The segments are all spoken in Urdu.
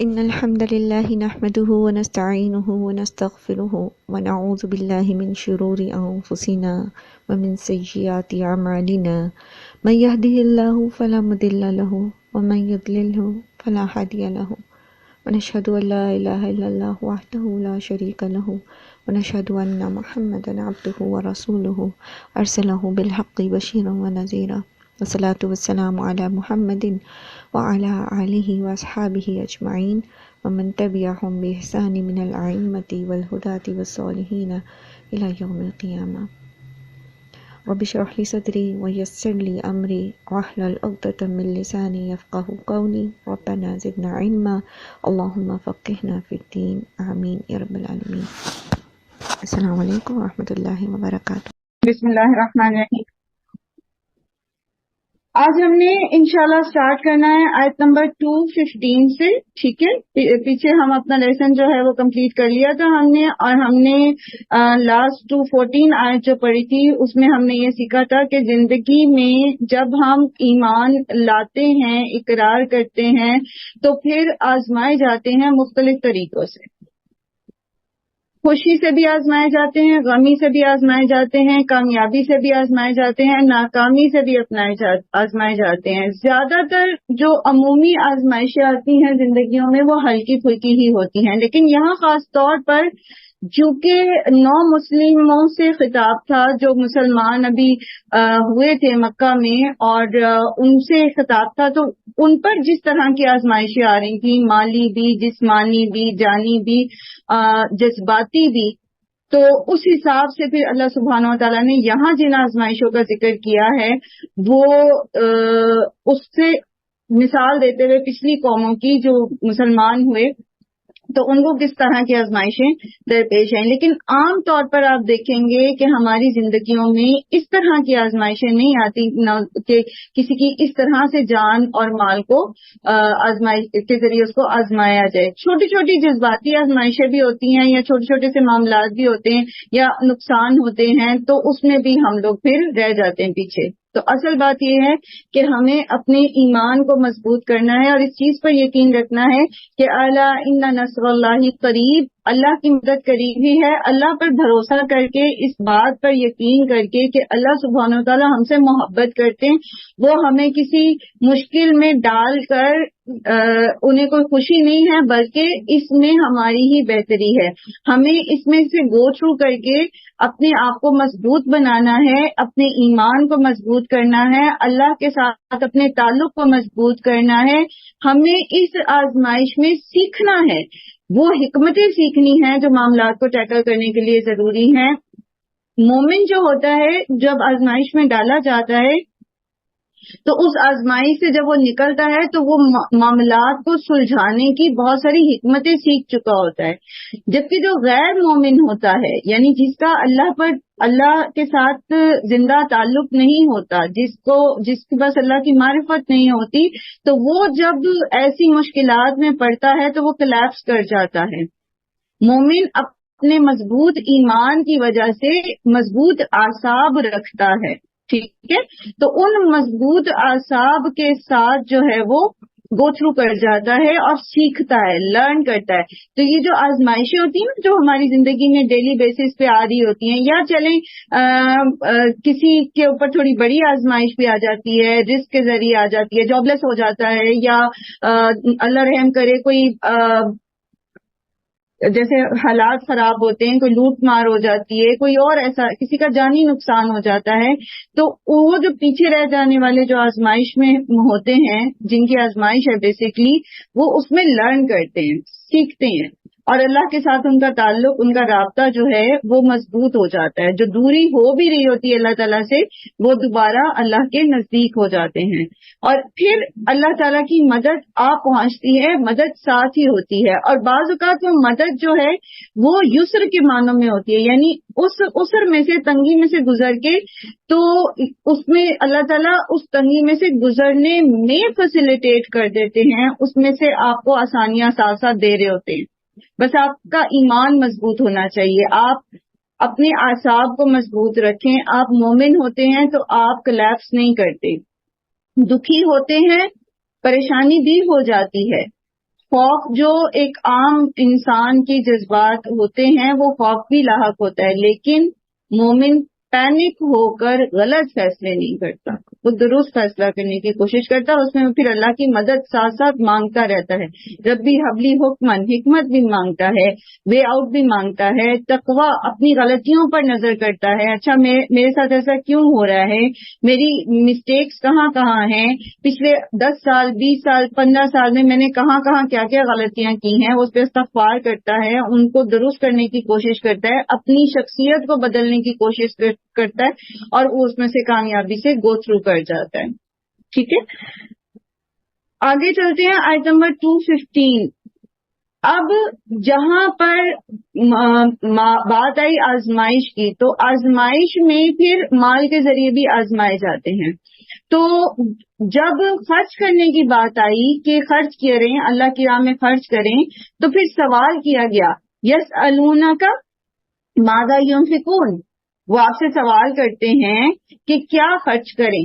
إن الحمد لله نحمده ونستعينه ونستغفره ونعوذ بالله من شرور أنفسنا ومن سيئات أعمالنا من يهده الله فلا مضل له ومن يضلله فلا هادي له ونشهد أن لا إله إلا الله وحده لا شريك له ونشهد أن محمدا عبده ورسوله أرسله بالحق بشيرا ونذيرا والصلاة والسلام على محمد وعلى آلہ وأصحابہ اجمعین ومن تبعهم بإحسان من الأئمة والهداة والصالحین إلى يوم القیامہ۔ رب اشرح لي صدری ويسر لي أمری واحلل عقدة من لسانی يفقهوا قولی ربنا زدنا علما اللهم فقهنا في الدین آمین یا رب العالمین۔ السلام علیکم ورحمۃ اللہ وبرکاتہ۔ بسم اللہ الرحمن الرحیم۔ آج ہم نے انشاءاللہ سٹارٹ کرنا ہے آیت نمبر 215 سے، ٹھیک ہے؟ پیچھے ہم اپنا لیسن جو ہے وہ کمپلیٹ کر لیا تھا ہم نے، اور ہم نے لاسٹ 214 آیت جو پڑھی تھی اس میں ہم نے یہ سیکھا تھا کہ زندگی میں جب ہم ایمان لاتے ہیں، اقرار کرتے ہیں، تو پھر آزمائے جاتے ہیں مختلف طریقوں سے۔ خوشی سے بھی آزمائے جاتے ہیں، غمی سے بھی آزمائے جاتے ہیں، کامیابی سے بھی آزمائے جاتے ہیں، ناکامی سے بھی آزمائے جاتے ہیں۔ زیادہ تر جو عمومی آزمائشیں آتی ہیں زندگیوں میں وہ ہلکی پھلکی ہی ہوتی ہیں، لیکن یہاں خاص طور پر چونکہ نو مسلموں سے خطاب تھا جو مسلمان ابھی ہوئے تھے مکہ میں، اور ان سے خطاب تھا، تو ان پر جس طرح کی آزمائشیں آ رہی تھیں، مالی بھی، جسمانی بھی، جانی بھی، جذباتی بھی، تو اس حساب سے پھر اللہ سبحانہ و تعالیٰ نے یہاں جن آزمائشوں کا ذکر کیا ہے وہ اس سے مثال دیتے ہوئے پچھلی قوموں کی جو مسلمان ہوئے تو ان کو کس طرح کی آزمائشیں درپیش ہیں۔ لیکن عام طور پر آپ دیکھیں گے کہ ہماری زندگیوں میں اس طرح کی آزمائشیں نہیں آتی کہ کسی کی اس طرح سے جان اور مال کو آزمائش کے ذریعے اس کو آزمایا جائے۔ چھوٹی چھوٹی جذباتی آزمائشیں بھی ہوتی ہیں، یا چھوٹے چھوٹے سے معاملات بھی ہوتے ہیں، یا نقصان ہوتے ہیں، تو اس میں بھی ہم لوگ پھر رہ جاتے ہیں پیچھے۔ تو اصل بات یہ ہے کہ ہمیں اپنے ایمان کو مضبوط کرنا ہے، اور اس چیز پر یقین رکھنا ہے کہ الا ان نصر اللہ قریب، اللہ کی مدد قریب ہی ہے۔ اللہ پر بھروسہ کر کے، اس بات پر یقین کر کے کہ اللہ سبحانہ و تعالیٰ ہم سے محبت کرتے ہیں، وہ ہمیں کسی مشکل میں ڈال کر انہیں کوئی خوشی نہیں ہے، بلکہ اس میں ہماری ہی بہتری ہے۔ ہمیں اس میں سے گو تھرو کر کے اپنے آپ کو مضبوط بنانا ہے، اپنے ایمان کو مضبوط کرنا ہے، اللہ کے ساتھ اپنے تعلق کو مضبوط کرنا ہے۔ ہمیں اس آزمائش میں سیکھنا ہے، وہ حکمتیں سیکھنی ہیں جو معاملات کو ٹیکل کرنے کے لیے ضروری ہیں۔ مومن جو ہوتا ہے جب آزمائش میں ڈالا جاتا ہے تو اس آزمائش سے جب وہ نکلتا ہے تو وہ معاملات کو سلجھانے کی بہت ساری حکمتیں سیکھ چکا ہوتا ہے، جبکہ جو غیر مومن ہوتا ہے، یعنی جس کا اللہ کے ساتھ زندہ تعلق نہیں ہوتا، جس کے پاس اللہ کی معرفت نہیں ہوتی، تو وہ جب ایسی مشکلات میں پڑتا ہے تو وہ کلیپس کر جاتا ہے۔ مومن اپنے مضبوط ایمان کی وجہ سے مضبوط اعصاب رکھتا ہے، ٹھیک ہے؟ تو ان مضبوط اعصاب کے ساتھ جو ہے وہ گو تھرو کر جاتا ہے اور سیکھتا ہے، لرن کرتا ہے۔ تو یہ جو آزمائشیں ہوتی ہیں نا جو ہماری زندگی میں ڈیلی بیسس پہ آ رہی ہوتی ہیں، یا چلیں کسی کے اوپر تھوڑی بڑی آزمائش بھی آ جاتی ہے، رزق کے ذریعے آ جاتی ہے، جاب لیس ہو جاتا ہے، یا اللہ رحم کرے کوئی جیسے حالات خراب ہوتے ہیں، کوئی لوٹ مار ہو جاتی ہے، کوئی اور ایسا کسی کا جانی نقصان ہو جاتا ہے، تو وہ جو پیچھے رہ جانے والے جو آزمائش میں ہوتے ہیں، جن کی آزمائش ہے بیسیکلی، وہ اس میں لرن کرتے ہیں، سیکھتے ہیں، اور اللہ کے ساتھ ان کا تعلق، ان کا رابطہ جو ہے وہ مضبوط ہو جاتا ہے۔ جو دوری ہو بھی رہی ہوتی ہے اللہ تعالیٰ سے، وہ دوبارہ اللہ کے نزدیک ہو جاتے ہیں، اور پھر اللہ تعالیٰ کی مدد آپ پہنچتی ہے، مدد ساتھ ہی ہوتی ہے۔ اور بعض اوقات وہ مدد جو ہے وہ یسر کے معنوں میں ہوتی ہے، یعنی اس اسر میں سے، تنگی میں سے گزر کے، تو اس میں اللہ تعالیٰ اس تنگی میں سے گزرنے میں فیسیلیٹیٹ کر دیتے ہیں، اس میں سے آپ کو آسانیاں ساتھ ساتھ دے رہے ہوتے ہیں۔ بس آپ کا ایمان مضبوط ہونا چاہیے، آپ اپنے اعصاب کو مضبوط رکھیں۔ آپ مومن ہوتے ہیں تو آپ کلیپس نہیں کرتے، دکھی ہوتے ہیں، پریشانی بھی ہو جاتی ہے، خوف جو ایک عام انسان کی جذبات ہوتے ہیں وہ خوف بھی لاحق ہوتا ہے، لیکن مومن پینک ہو کر غلط فیصلے نہیں کرتا، وہ درست فیصلہ کرنے کی کوشش کرتا ہے، اس میں پھر اللہ کی مدد ساتھ ساتھ مانگتا رہتا ہے، ربی حبلی حکمن، حکمت بھی مانگتا ہے، وے آؤٹ بھی مانگتا ہے، تقوی اپنی غلطیوں پر نظر کرتا ہے، اچھا میرے ساتھ ایسا کیوں ہو رہا ہے، میری مسٹیکس کہاں کہاں ہیں، پچھلے 10 سال 20 سال 15 سال میں نے کہاں کہاں کیا کیا غلطیاں کی ہیں، اس پہ استغفار کرتا ہے، ان کو درست کرنے کی کوشش کرتا ہے، اپنی شخصیت کو بدلنے کی کوشش کرتا ہے، اور وہ اس میں سے کامیابی سے گو تھرو کر جاتا ہے. ٹھیک ہے، آگے چلتے ہیں آیت نمبر 215. اب جہاں پر بات آئی آزمائش کی، تو آزمائش میں پھر مال کے ذریعے بھی آزمائے جاتے ہیں. تو جب خرچ کرنے کی بات آئی کہ خرچ کریں، اللہ کی راہ میں خرچ کریں، تو پھر سوال کیا گیا یسألونک ماذا ينفقون، وہ آپ سے سوال کرتے ہیں کہ کیا خرچ کریں.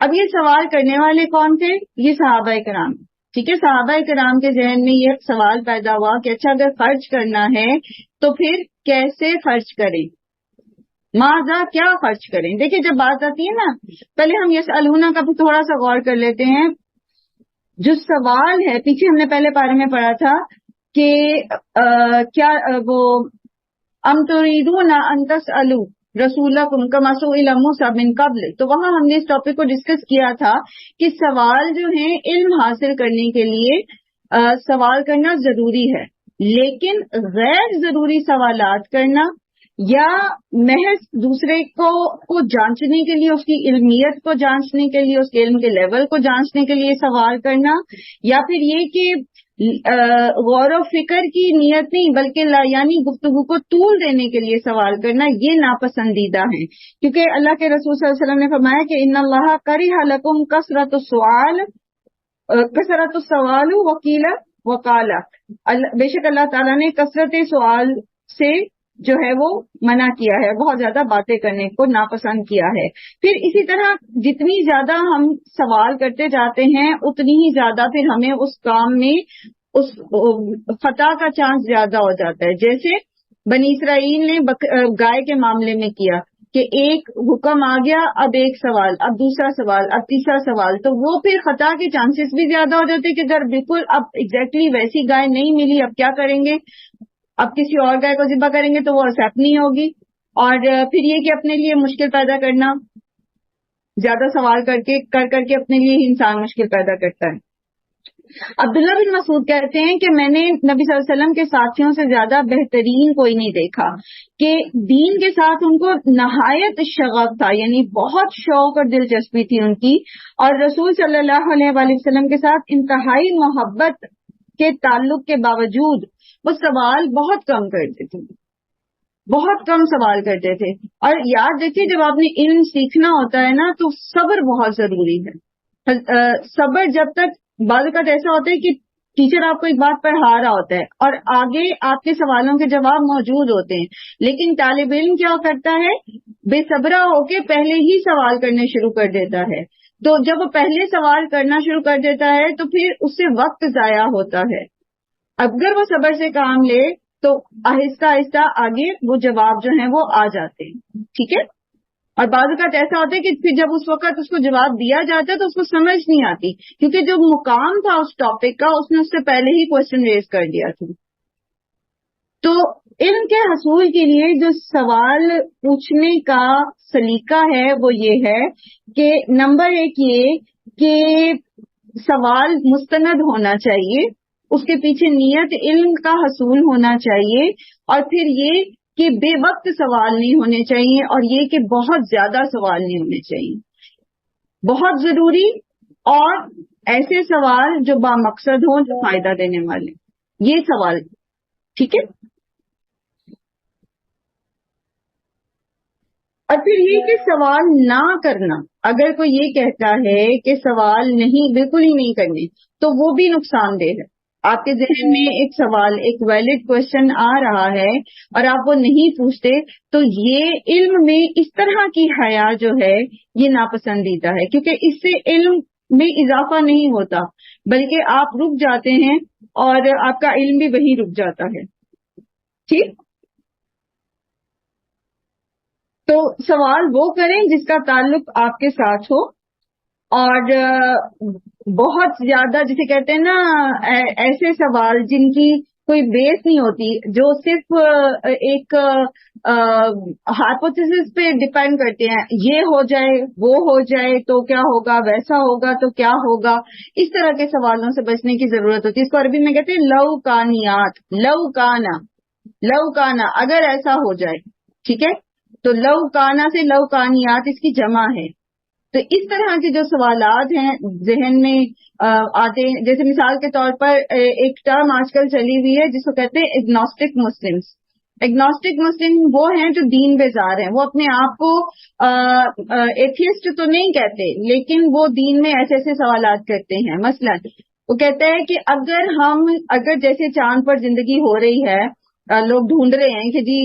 اب یہ سوال کرنے والے کون تھے؟ یہ صحابہ کرام. ٹھیک ہے، صحابہ کرام کے ذہن میں یہ سوال پیدا ہوا کہ اچھا اگر خرچ کرنا ہے تو پھر کیسے خرچ کریں، ماذا کیا خرچ کریں. دیکھیں جب بات آتی ہے نا، پہلے ہم یسألون کا بھی تھوڑا سا غور کر لیتے ہیں. جو سوال ہے، پیچھے ہم نے پہلے پارے میں پڑھا تھا کہ کیا وہ ام تریدون ان تسألوا رسولکم کما سئل موسیٰ من قبل، تو وہاں ہم نے اس ٹاپک کو ڈسکس کیا تھا کہ سوال جو ہیں علم حاصل کرنے کے لیے سوال کرنا ضروری ہے، لیکن غیر ضروری سوالات کرنا یا محض دوسرے کو جانچنے کے لیے، اس کی علمیت کو جانچنے کے لیے، اس کے علم کے لیول کو جانچنے کے لیے سوال کرنا، یا پھر یہ کہ غور و فکر کی نیت نہیں بلکہ یعنی گفتگو کو طول دینے کے لیے سوال کرنا، یہ ناپسندیدہ ہے. کیونکہ اللہ کے رسول صلی اللہ علیہ وسلم نے فرمایا کہ ان اللہ کرہ لکم کثرۃ السوال وقیل وقال، بے شک اللہ تعالیٰ نے کثرت سوال سے جو ہے وہ منع کیا ہے، بہت زیادہ باتیں کرنے کو ناپسند کیا ہے. پھر اسی طرح جتنی زیادہ ہم سوال کرتے جاتے ہیں اتنی ہی زیادہ پھر ہمیں اس کام میں اس خطا کا چانس زیادہ ہو جاتا ہے. جیسے بنی اسرائیل نے گائے کے معاملے میں کیا کہ ایک حکم آ گیا، اب ایک سوال، اب دوسرا سوال، اب تیسرا سوال، تو وہ پھر خطا کے چانسز بھی زیادہ ہو جاتے کہ اگر بالکل اب ایگزیکٹلی ویسی گائے نہیں ملی، اب کیا کریں گے، اب کسی اور گائے کو ذبح کریں گے تو وہ ایکسیپٹ نہیں ہوگی. اور پھر یہ کہ اپنے لیے مشکل پیدا کرنا، زیادہ سوال کر کے اپنے لیے ہی انسان مشکل پیدا کرتا ہے. عبداللہ بن مسعود کہتے ہیں کہ میں نے نبی صلی اللہ علیہ وسلم کے ساتھیوں سے زیادہ بہترین کوئی نہیں دیکھا، کہ دین کے ساتھ ان کو نہایت شغف تھا، یعنی بہت شوق اور دلچسپی تھی ان کی، اور رسول صلی اللہ علیہ وآلہ وسلم کے ساتھ انتہائی محبت کے تعلق کے باوجود وہ سوال بہت کم کرتے تھے، بہت کم سوال کرتے تھے. اور یاد رکھیے جب آپ نے علم سیکھنا ہوتا ہے نا تو صبر بہت ضروری ہے. صبر جب تک، بعض اوقات ایسا ہوتا ہے کہ ٹیچر آپ کو ایک بات پڑھا رہا ہوتا ہے اور آگے آپ کے سوالوں کے جواب موجود ہوتے ہیں، لیکن طالب علم کیا کرتا ہے، بے صبرا ہو کے پہلے ہی سوال کرنے شروع کر دیتا ہے. تو جب وہ پہلے سوال کرنا شروع کر دیتا ہے تو پھر اس سے وقت ضائع ہوتا ہے. اگر وہ صبر سے کام لے تو آہستہ آہستہ آگے وہ جواب جو ہیں وہ آ جاتے ہیں. ٹھیک ہے، اور بعض اوقات ایسا ہوتا ہے کہ پھر جب اس وقت اس کو جواب دیا جاتا ہے تو اس کو سمجھ نہیں آتی، کیونکہ جو مقام تھا اس ٹاپک کا اس نے اس سے پہلے ہی کوشچن ریز کر دیا تھا. تو علم کے حصول کے لیے جو سوال پوچھنے کا سلیقہ ہے وہ یہ ہے کہ نمبر 1 یہ کہ سوال مستند ہونا چاہیے، اس کے پیچھے نیت علم کا حصول ہونا چاہیے، اور پھر یہ کہ بے وقت سوال نہیں ہونے چاہیے، اور یہ کہ بہت زیادہ سوال نہیں ہونے چاہیے. بہت ضروری اور ایسے سوال جو بامقصد ہوں، جو فائدہ دینے والے، یہ سوال. ٹھیک ہے، اور پھر یہ کہ سوال نہ کرنا، اگر کوئی یہ کہتا ہے کہ سوال نہیں، بالکل ہی نہیں کرنے، تو وہ بھی نقصان دہ ہے. آپ کے ذہن میں ایک سوال، ایک ویلڈ کوشچن آ رہا ہے اور آپ وہ نہیں پوچھتے، تو یہ علم میں اس طرح کی حیا جو ہے یہ ناپسندیدہ ہے، کیونکہ اس سے علم میں اضافہ نہیں ہوتا، بلکہ آپ رک جاتے ہیں اور آپ کا علم بھی وہیں رک جاتا ہے. ٹھیک، تو سوال وہ کریں جس کا تعلق آپ کے ساتھ ہو، اور بہت زیادہ جسے کہتے ہیں نا ایسے سوال جن کی کوئی بیس نہیں ہوتی، جو صرف ایک ہائپوتھیسس پہ ڈیپینڈ کرتے ہیں، یہ ہو جائے وہ ہو جائے تو کیا ہوگا، ویسا ہوگا تو کیا ہوگا، اس طرح کے سوالوں سے بچنے کی ضرورت ہوتی ہے. اس کو عربی میں کہتے ہیں لو کانیات، لو کانا، لو کانا اگر ایسا ہو جائے. ٹھیک ہے، تو لو کانا سے لو کانیات اس کی جمع ہے. تو اس طرح کے جو سوالات ہیں ذہن میں آتے ہیں، جیسے مثال کے طور پر ایک ٹرم آج کل چلی ہوئی ہے جس کو کہتے ہیں اگنوسٹک مسلمس. اگنوسٹک مسلم وہ ہیں جو دین بیزار ہیں، وہ اپنے آپ کو ایتھیسٹ تو نہیں کہتے، لیکن وہ دین میں ایسے ایسے سوالات کرتے ہیں. مثلا وہ کہتا ہے کہ اگر جیسے چاند پر زندگی ہو رہی ہے، لوگ ڈھونڈ رہے ہیں کہ جی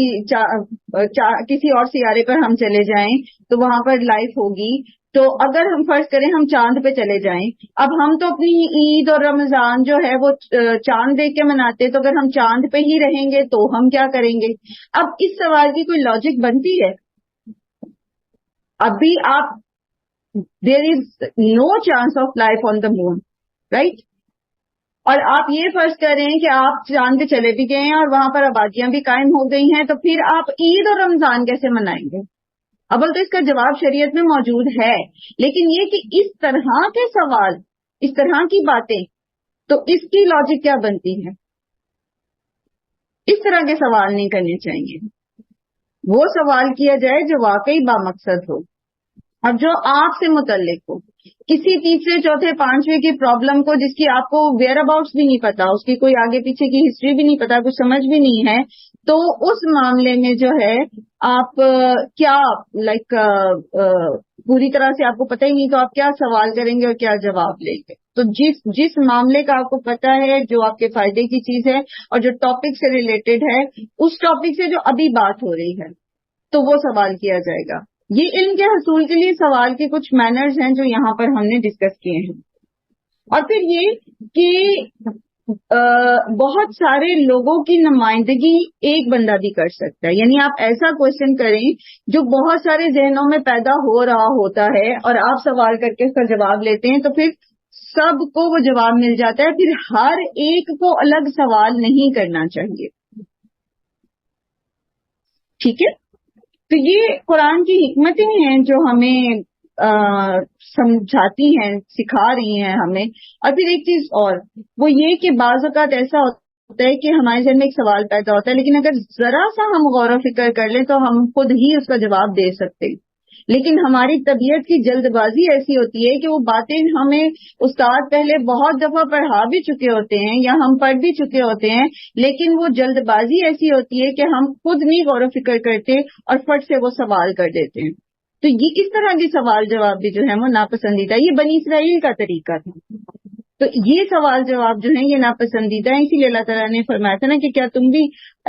کسی اور سیارے پر ہم چلے جائیں تو وہاں پر لائف ہوگی، تو اگر ہم فرض کریں ہم چاند پہ چلے جائیں، اب ہم تو اپنی عید اور رمضان جو ہے وہ چاند دیکھ کے مناتے، تو اگر ہم چاند پہ ہی رہیں گے تو ہم کیا کریں گے؟ اب اس سوال کی کوئی لاجک بنتی ہے؟ ابھی آپ there is no chance of life on the moon, right? اور آپ یہ فرض کر رہے ہیں کہ آپ چاند پہ چلے بھی گئے ہیں اور وہاں پر آبادیاں بھی قائم ہو گئی ہیں، تو پھر آپ عید اور رمضان کیسے منائیں گے؟ اول تو اس کا جواب شریعت میں موجود ہے، لیکن یہ کہ اس طرح کے سوال، اس طرح کی باتیں، تو اس کی لاجک کیا بنتی ہے؟ اس طرح کے سوال نہیں کرنے چاہیے. وہ سوال کیا جائے جو واقعی بامقصد ہو اور جو آپ سے متعلق ہو. کسی تیسرے چوتھے پانچویں کی پرابلم کو، جس کی آپ کو ویئر اباؤٹس بھی نہیں پتا، اس کی کوئی آگے پیچھے کی ہسٹری بھی نہیں پتا، کچھ سمجھ بھی نہیں ہے، تو اس معاملے میں جو ہے آپ کیا پوری طرح سے آپ کو پتہ ہی نہیں، تو آپ کیا سوال کریں گے اور کیا جواب لیں گے؟ تو جس معاملے کا آپ کو پتا ہے، جو آپ کے فائدے کی چیز ہے اور جو ٹاپک سے ریلیٹڈ ہے، اس ٹاپک سے جو ابھی بات ہو رہی ہے، تو وہ سوال کیا جائے گا. یہ علم کے حصول کے لیے سوال کے کچھ مینرز ہیں جو یہاں پر ہم نے ڈسکس کیے ہیں. اور پھر یہ کہ بہت سارے لوگوں کی نمائندگی ایک بندہ بھی کر سکتا ہے. یعنی آپ ایسا کوشچن کریں جو بہت سارے ذہنوں میں پیدا ہو رہا ہوتا ہے اور آپ سوال کر کے اس کا جواب لیتے ہیں، تو پھر سب کو وہ جواب مل جاتا ہے. پھر ہر ایک کو الگ سوال نہیں کرنا چاہیے. ٹھیک ہے، تو یہ قرآن کی حکمتیں ہیں جو ہمیں سمجھاتی ہیں، سکھا رہی ہیں ہمیں. اور پھر ایک چیز اور، وہ یہ کہ بعض اوقات ایسا ہوتا ہے کہ ہمارے ذہن میں ایک سوال پیدا ہوتا ہے، لیکن اگر ذرا سا ہم غور و فکر کر لیں تو ہم خود ہی اس کا جواب دے سکتے. لیکن ہماری طبیعت کی جلد بازی ایسی ہوتی ہے کہ وہ باتیں ہمیں استاد پہلے بہت دفعہ پڑھا بھی چکے ہوتے ہیں یا ہم پڑھ بھی چکے ہوتے ہیں، لیکن وہ جلد بازی ایسی ہوتی ہے کہ ہم خود نہیں غور و فکر کرتے اور فٹ سے وہ سوال کر دیتے ہیں. تو یہ اس طرح کے سوال جواب بھی جو ہے وہ ناپسندیدہ. یہ بنی اسرائیل کا طریقہ تھا. تو یہ سوال جواب جو ہیں یہ ناپسندیدہ ہیں. اسی لیے اللہ تعالیٰ نے فرمایا تھا نا کہ کیا تم بھی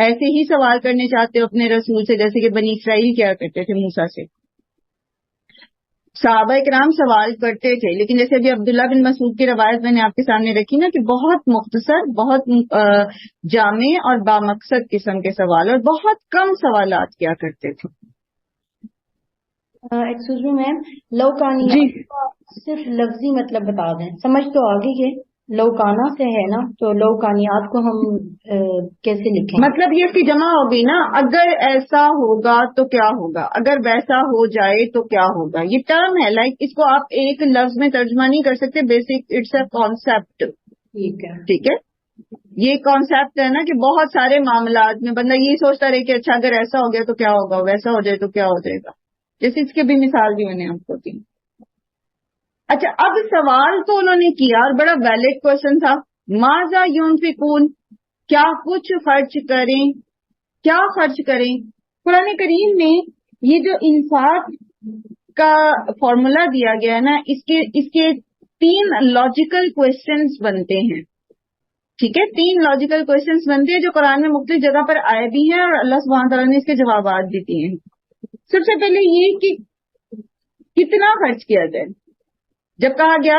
ایسے ہی سوال کرنے چاہتے ہو اپنے رسول سے جیسے کہ بنی اسرائیل کیا کرتے تھے موسیٰ سے. صحابہ کرام سوال کرتے تھے، لیکن جیسے ابھی عبداللہ بن مسعود کی روایت میں نے آپ کے سامنے رکھی نا کہ بہت مختصر، بہت جامع اور بامقصد قسم کے سوال، اور بہت کم سوالات کیا کرتے تھے. ایکسکیوز می میم، لوکانیہ جی صرف لفظی مطلب بتا دیں، سمجھ تو آگے ہے لوکانا سے ہے نا، تو لوکانیات کو ہم کیسے لکھیں؟ مطلب یہ اس کی جمع ہوگی نا، اگر ایسا ہوگا تو کیا ہوگا، اگر ویسا ہو جائے تو کیا ہوگا. یہ ٹرم ہے، لائک اس کو آپ ایک لفظ میں ترجمہ نہیں کر سکتے. Basic it's a concept. ٹھیک ہے، یہ کانسیپٹ ہے نا کہ بہت سارے معاملات میں بندہ یہی سوچتا رہے کہ اچھا اگر ایسا ہو گیا تو کیا ہوگا، ویسا ہو جائے تو کیا ہو جائے گا. جیسے اس کی بھی مثال دی میں نے آپ کو دی. اچھا، اب سوال تو انہوں نے کیا اور بڑا ویلڈ کوشچن تھا، ماذا ينفقون، کیا کچھ خرچ کریں، کیا خرچ کریں. قرآن کریم میں یہ جو انفاق کا فارمولا دیا گیا ہے نا، اس کے 3 لاجیکل کوشچنز بنتے ہیں. ٹھیک ہے، 3 لاجیکل کوشچنز بنتے ہیں جو قرآن میں مختلف جگہ پر آئے بھی ہیں اور اللہ سبحانہ تعالیٰ نے اس کے جوابات بھی دیے ہیں. سب سے پہلے یہ کہ کتنا خرچ کیا جائے. جب کہا گیا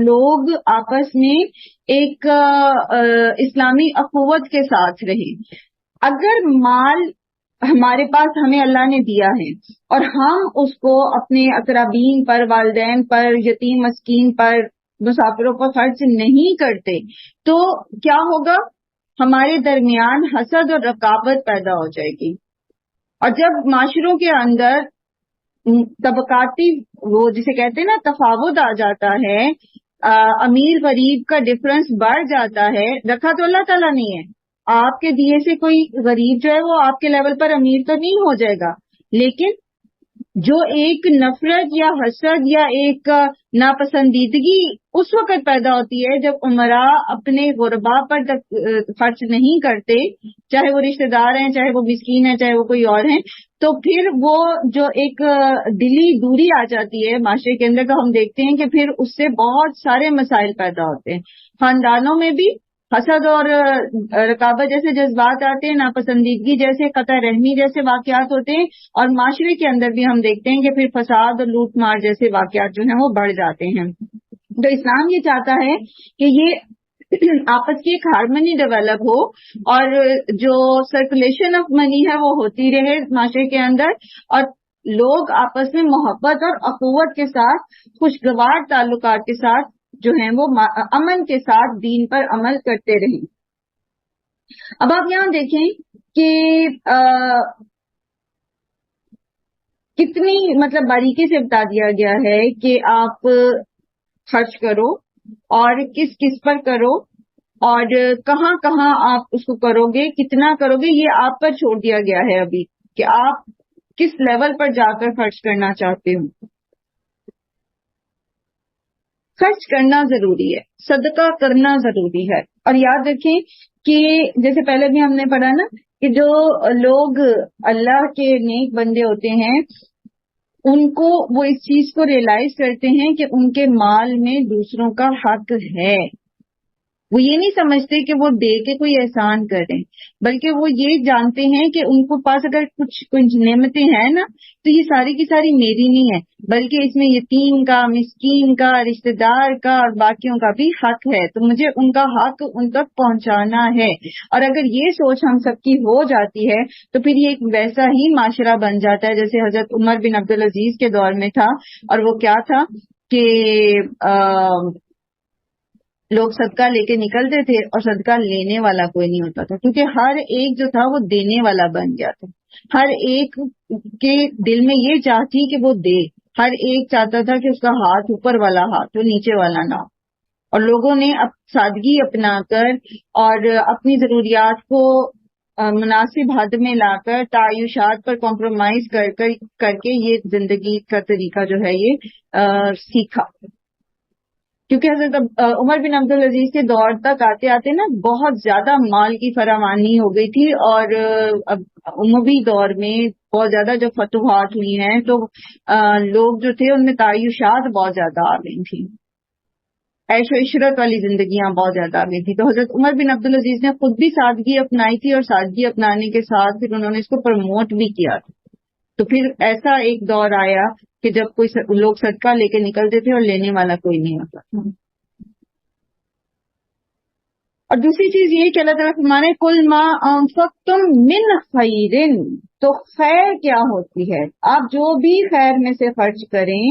لوگ آپس میں ایک اسلامی اخوت کے ساتھ رہیں. اگر مال ہمارے پاس ہمیں اللہ نے دیا ہے اور ہم اس کو اپنے اقربین پر، والدین پر، یتیم مسکین پر، مسافروں پر خرچ نہیں کرتے تو کیا ہوگا؟ ہمارے درمیان حسد اور رقابت پیدا ہو جائے گی. اور جب معاشروں کے اندر طبقاتی وہ جسے کہتے ہیں نا تفاوت آ جاتا ہے، امیر غریب کا ڈفرنس بڑھ جاتا ہے. رکھا تو اللہ تعالیٰ نہیں ہے، آپ کے دیے سے کوئی غریب جو ہے وہ آپ کے لیول پر امیر تو نہیں ہو جائے گا، لیکن جو ایک نفرت یا حسد یا ایک ناپسندیدگی اس وقت پیدا ہوتی ہے جب عمراء اپنے غربا پر خرچ نہیں کرتے، چاہے وہ رشتہ دار ہیں، چاہے وہ مسکین ہیں، چاہے وہ کوئی اور ہیں، تو پھر وہ جو ایک دلی دوری آ جاتی ہے معاشرے کے اندر، تو ہم دیکھتے ہیں کہ پھر اس سے بہت سارے مسائل پیدا ہوتے ہیں. خاندانوں میں بھی حسد اور رقابت جیسے جذبات آتے ہیں، ناپسندیدگی جیسے، قطع رحمی جیسے واقعات ہوتے ہیں، اور معاشرے کے اندر بھی ہم دیکھتے ہیں کہ پھر فساد اور لوٹ مار جیسے واقعات جو ہیں وہ بڑھ جاتے ہیں. تو اسلام یہ چاہتا ہے کہ یہ آپس کی ایک ہارمنی ڈیولپ ہو اور جو سرکولیشن آف منی ہے وہ ہوتی رہے معاشرے کے اندر، اور لوگ آپس میں محبت اور اخوت کے ساتھ، خوشگوار تعلقات کے ساتھ جو ہیں وہ امن کے ساتھ دین پر عمل کرتے رہیں. اب آپ یہاں دیکھیں کہ کتنی مطلب باریکی سے بتا دیا گیا ہے کہ آپ خرچ کرو اور کس کس پر کرو اور کہاں کہاں آپ اس کو کرو گے، کتنا کرو گے، یہ آپ پر چھوڑ دیا گیا ہے ابھی کہ آپ کس لیول پر جا کر خرچ کرنا چاہتے ہو. خرچ کرنا ضروری ہے، صدقہ کرنا ضروری ہے. اور یاد رکھیں کہ جیسے پہلے بھی ہم نے پڑھا نا کہ جو لوگ اللہ کے نیک بندے ہوتے ہیں ان کو وہ اس چیز کو ریئلائز کرتے ہیں کہ ان کے مال میں دوسروں کا حق ہے. وہ یہ نہیں سمجھتے کہ وہ دے کے کوئی احسان کریں، بلکہ وہ یہ جانتے ہیں کہ ان کو پاس اگر کچھ نعمتیں ہیں نا تو یہ ساری کی ساری میری نہیں ہے، بلکہ اس میں یتیم کا، مسکین کا، رشتہ دار کا اور باقیوں کا بھی حق ہے، تو مجھے ان کا حق ان تک پہنچانا ہے. اور اگر یہ سوچ ہم سب کی ہو جاتی ہے تو پھر یہ ایک ویسا ہی معاشرہ بن جاتا ہے جیسے حضرت عمر بن عبدالعزیز کے دور میں تھا. اور وہ کیا تھا کہ لوگ صدقہ لے کے نکلتے تھے اور صدقہ لینے والا کوئی نہیں ہوتا تھا، کیونکہ ہر ایک جو تھا وہ دینے والا بن گیا تھا. ہر ایک کے دل میں یہ چاہ تھی کہ وہ دے، ہر ایک چاہتا تھا کہ اس کا ہاتھ اوپر والا ہاتھ ہو، نیچے والا نہ ہو. اور لوگوں نے سادگی اپنا کر اور اپنی ضروریات کو مناسب حد میں لا کر تعیشات پر کمپرومائز کر کے یہ زندگی کا طریقہ جو ہے یہ سیکھا. کیونکہ حضرت عمر بن عبدالعزیز کے دور تک آتے آتے نا بہت زیادہ مال کی فراوانی ہو گئی تھی، اور اموی دور میں بہت زیادہ جو فتوحات ہوئی ہیں تو لوگ جو تھے ان میں تعیشات بہت زیادہ آ گئی تھیں، عیش و عشرت والی زندگیاں بہت زیادہ آ گئی تھی. تو حضرت عمر بن عبدالعزیز نے خود بھی سادگی اپنائی تھی، اور سادگی اپنانے کے ساتھ پھر انہوں نے اس کو پروموٹ بھی کیا تھا. تو پھر ایسا ایک دور آیا کہ جب کوئی لوگ صدقہ لے کے نکلتے تھے اور لینے والا کوئی نہیں ہوتا تھا. اور دوسری چیز یہ کہ اللہ تعالیٰ فرمانے کل ما انفقتم من خیر، تو خیر کیا ہوتی ہے؟ آپ جو بھی خیر میں سے خرچ کریں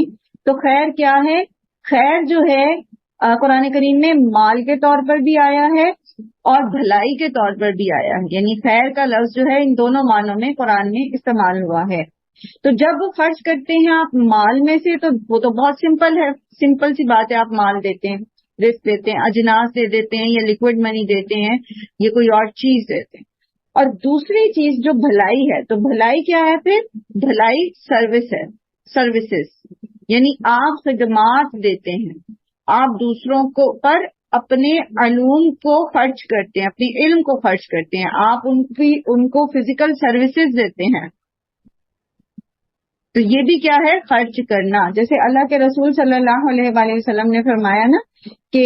تو خیر کیا ہے؟ خیر جو ہے قرآن کریم میں مال کے طور پر بھی آیا ہے اور بھلائی کے طور پر بھی آیا ہے، یعنی خیر کا لفظ جو ہے ان دونوں معنوں میں قرآن میں استعمال ہوا ہے. تو جب خرچ کرتے ہیں آپ مال میں سے تو وہ تو بہت سمپل ہے، سمپل سی بات ہے، آپ مال دیتے ہیں، رزق دیتے ہیں، اجناس دے دیتے ہیں یا لیکوڈ منی دیتے ہیں یا کوئی اور چیز دیتے ہیں. اور دوسری چیز جو بھلائی ہے، تو بھلائی کیا ہے؟ پھر بھلائی سروس ہے، سروسز، یعنی آپ خدمات دیتے ہیں، آپ دوسروں کو پر اپنے علوم کو خرچ کرتے ہیں، اپنے علم کو خرچ کرتے ہیں، آپ ان کو فزیکل سروسز دیتے ہیں. تو یہ بھی کیا ہے؟ خرچ کرنا. جیسے اللہ کے رسول صلی اللہ علیہ وآلہ وسلم نے فرمایا نا کہ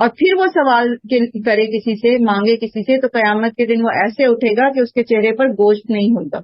اور پھر وہ سوال کرے کسی سے، مانگے کسی سے، تو قیامت کے دن وہ ایسے اٹھے گا کہ اس کے چہرے پر گوشت نہیں ہوگا۔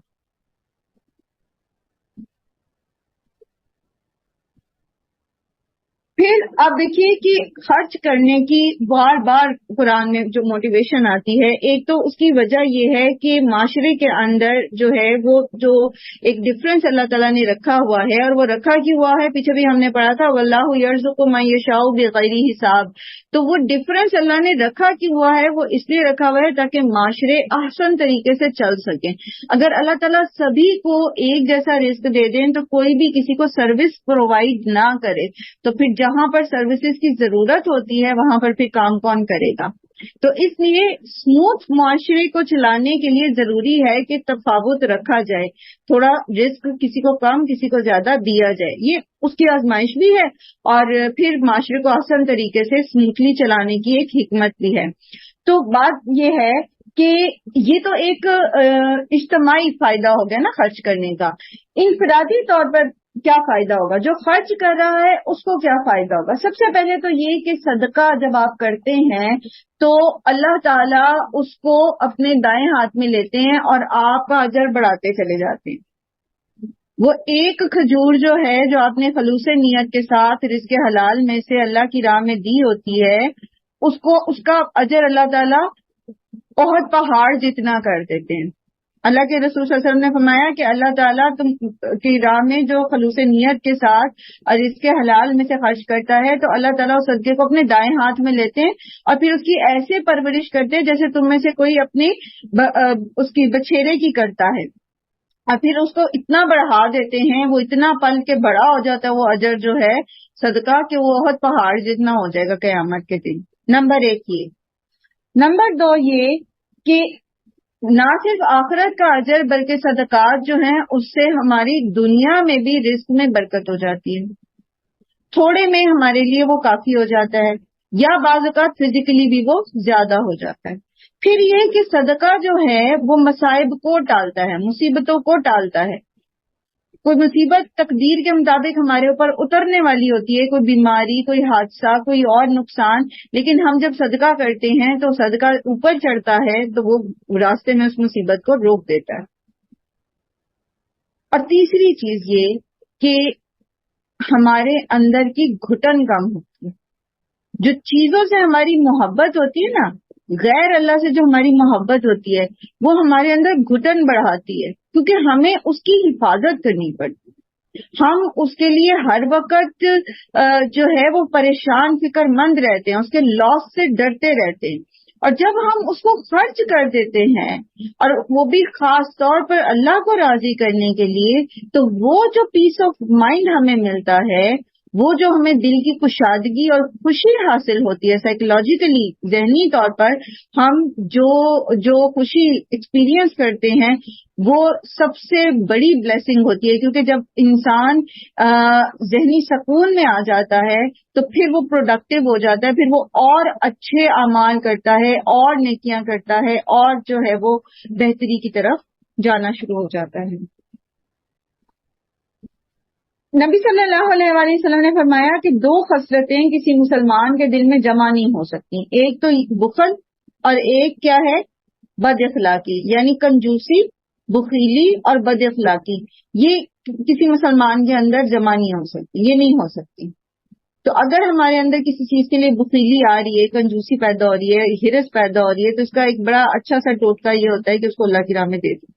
پھر آپ دیکھیے کہ خرچ کرنے کی بار بار قرآن میں جو موٹیویشن آتی ہے، ایک تو اس کی وجہ یہ ہے کہ معاشرے کے اندر جو ہے وہ جو ایک ڈفرینس اللہ تعالیٰ نے رکھا ہوا ہے، اور وہ رکھا کیوں ہوا ہے پیچھے بھی ہم نے پڑھا تھا، واللہ یرزق من یشاء بغیر حساب۔ تو وہ ڈفرینس اللہ نے رکھا کیوں ہوا ہے؟ وہ اس لیے رکھا ہوا ہے تاکہ معاشرے احسن طریقے سے چل سکیں۔ اگر اللہ تعالیٰ سبھی کو ایک جیسا رزق دے دیں تو کوئی بھی کسی کو سروس پرووائڈ نہ کرے، تو پھر جہاں پر سروسز کی ضرورت ہوتی ہے وہاں پر پھر کام کون کرے گا؟ تو اس لیے اسموتھ معاشرے کو چلانے کے لیے ضروری ہے کہ تفاوت رکھا جائے، تھوڑا رزق کسی کو کم کسی کو زیادہ دیا جائے، یہ اس کی آزمائش بھی ہے، اور پھر معاشرے کو آسان طریقے سے اسموتھلی چلانے کی ایک حکمت بھی ہے۔ تو بات یہ ہے کہ یہ تو ایک اجتماعی فائدہ ہو گیا نا خرچ کرنے کا۔ انفرادی طور پر کیا فائدہ ہوگا؟ جو خرچ کر رہا ہے اس کو کیا فائدہ ہوگا؟ سب سے پہلے تو یہ کہ صدقہ جب آپ کرتے ہیں تو اللہ تعالیٰ اس کو اپنے دائیں ہاتھ میں لیتے ہیں اور آپ کا اجر بڑھاتے چلے جاتے ہیں۔ وہ ایک کھجور جو ہے جو آپ نے خلوص نیت کے ساتھ رزق حلال میں سے اللہ کی راہ میں دی ہوتی ہے، اس کا اجر اللہ تعالیٰ بہت پہاڑ جتنا کر دیتے ہیں۔ اللہ کے رسول صلی اللہ علیہ وسلم نے فرمایا کہ اللہ تعالیٰ تم کی راہ میں جو خلوص نیت کے ساتھ اور اس کے حلال میں سے خرچ کرتا ہے تو اللہ تعالیٰ اس صدقے کو اپنے دائیں ہاتھ میں لیتے ہیں اور پھر اس کی ایسے پرورش کرتے ہیں جیسے تم میں سے کوئی اپنی اس کی بچھیرے کی کرتا ہے، اور پھر اس کو اتنا بڑھا دیتے ہیں، وہ اتنا پل کے بڑا ہو جاتا ہے وہ اجر جو ہے صدقہ کہ وہ بہت پہاڑ جتنا ہو جائے گا قیامت کے دن۔ نمبر 1 یہ۔ نمبر 2 یہ کہ نہ صرف آخرت کا اجر بلکہ صدقات جو ہیں اس سے ہماری دنیا میں بھی رزق میں برکت ہو جاتی ہے، تھوڑے میں ہمارے لیے وہ کافی ہو جاتا ہے، یا بعض اوقات فزیکلی بھی وہ زیادہ ہو جاتا ہے۔ پھر یہ کہ صدقہ جو ہے وہ مصائب کو ٹالتا ہے، مصیبتوں کو ٹالتا ہے۔ کوئی مصیبت تقدیر کے مطابق ہمارے اوپر اترنے والی ہوتی ہے، کوئی بیماری، کوئی حادثہ، کوئی اور نقصان، لیکن ہم جب صدقہ کرتے ہیں تو صدقہ اوپر چڑھتا ہے تو وہ راستے میں اس مصیبت کو روک دیتا ہے۔ اور تیسری چیز یہ کہ ہمارے اندر کی گھٹن کم ہوتی ہے۔ جو چیزوں سے ہماری محبت ہوتی ہے نا، غیر اللہ سے جو ہماری محبت ہوتی ہے وہ ہمارے اندر گھٹن بڑھاتی ہے، کیونکہ ہمیں اس کی حفاظت کرنی پڑتی، ہم اس کے لیے ہر وقت جو ہے وہ پریشان فکر مند رہتے ہیں، اس کے لاس سے ڈرتے رہتے ہیں، اور جب ہم اس کو خرچ کر دیتے ہیں اور وہ بھی خاص طور پر اللہ کو راضی کرنے کے لیے، تو وہ جو پیس آف مائنڈ ہمیں ملتا ہے، وہ جو ہمیں دل کی کشادگی اور خوشی حاصل ہوتی ہے سائیکولوجیکلی، ذہنی طور پر ہم جو خوشی ایکسپیرینس کرتے ہیں وہ سب سے بڑی بلیسنگ ہوتی ہے، کیونکہ جب انسان ذہنی سکون میں آ جاتا ہے تو پھر وہ پروڈکٹیو ہو جاتا ہے، پھر وہ اور اچھے اعمال کرتا ہے اور نیکیاں کرتا ہے اور جو ہے وہ بہتری کی طرف جانا شروع ہو جاتا ہے۔ نبی صلی اللہ علیہ وآلہ وسلم نے فرمایا کہ 2 خصلتیں کسی مسلمان کے دل میں جمع نہیں ہو سکتی، ایک تو بخل اور ایک کیا ہے؟ بد اخلاقی، یعنی کنجوسی، بخیلی اور بد اخلاقی، یہ کسی مسلمان کے اندر جمع نہیں ہو سکتی، یہ نہیں ہو سکتی۔ تو اگر ہمارے اندر کسی چیز کے لیے بخیلی آ رہی ہے، کنجوسی پیدا ہو رہی ہے، ہرس پیدا ہو رہی ہے، تو اس کا ایک بڑا اچھا سا ٹوٹکا یہ ہوتا ہے کہ اس کو اللہ کی راہ میں دے دیں،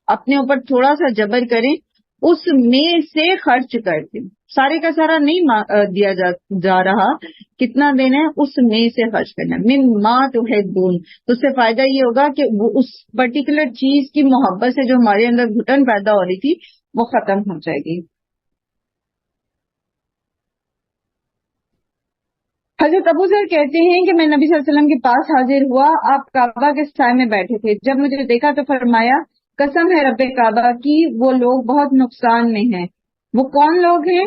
اپنے اوپر تھوڑا سا جبر کریں، اس میں سے خرچ کر دیں، سارے کا سارا نہیں دیا جا رہا، کتنا دینا ہے اس میں سے خرچ کرنا، من ما تحبون، تو اس سے فائدہ یہ ہوگا کہ وہ اس پرٹیکولر چیز کی محبت سے جو ہمارے اندر گھٹن پیدا ہو رہی تھی وہ ختم ہو جائے گی۔ حضرت ابو ذر کہتے ہیں کہ میں نبی صلی اللہ علیہ وسلم کے پاس حاضر ہوا، آپ کعبہ کے سائے میں بیٹھے تھے، جب مجھے دیکھا تو فرمایا قسم ہے رب کعبہ کی وہ لوگ بہت نقصان میں ہیں۔ وہ کون لوگ ہیں؟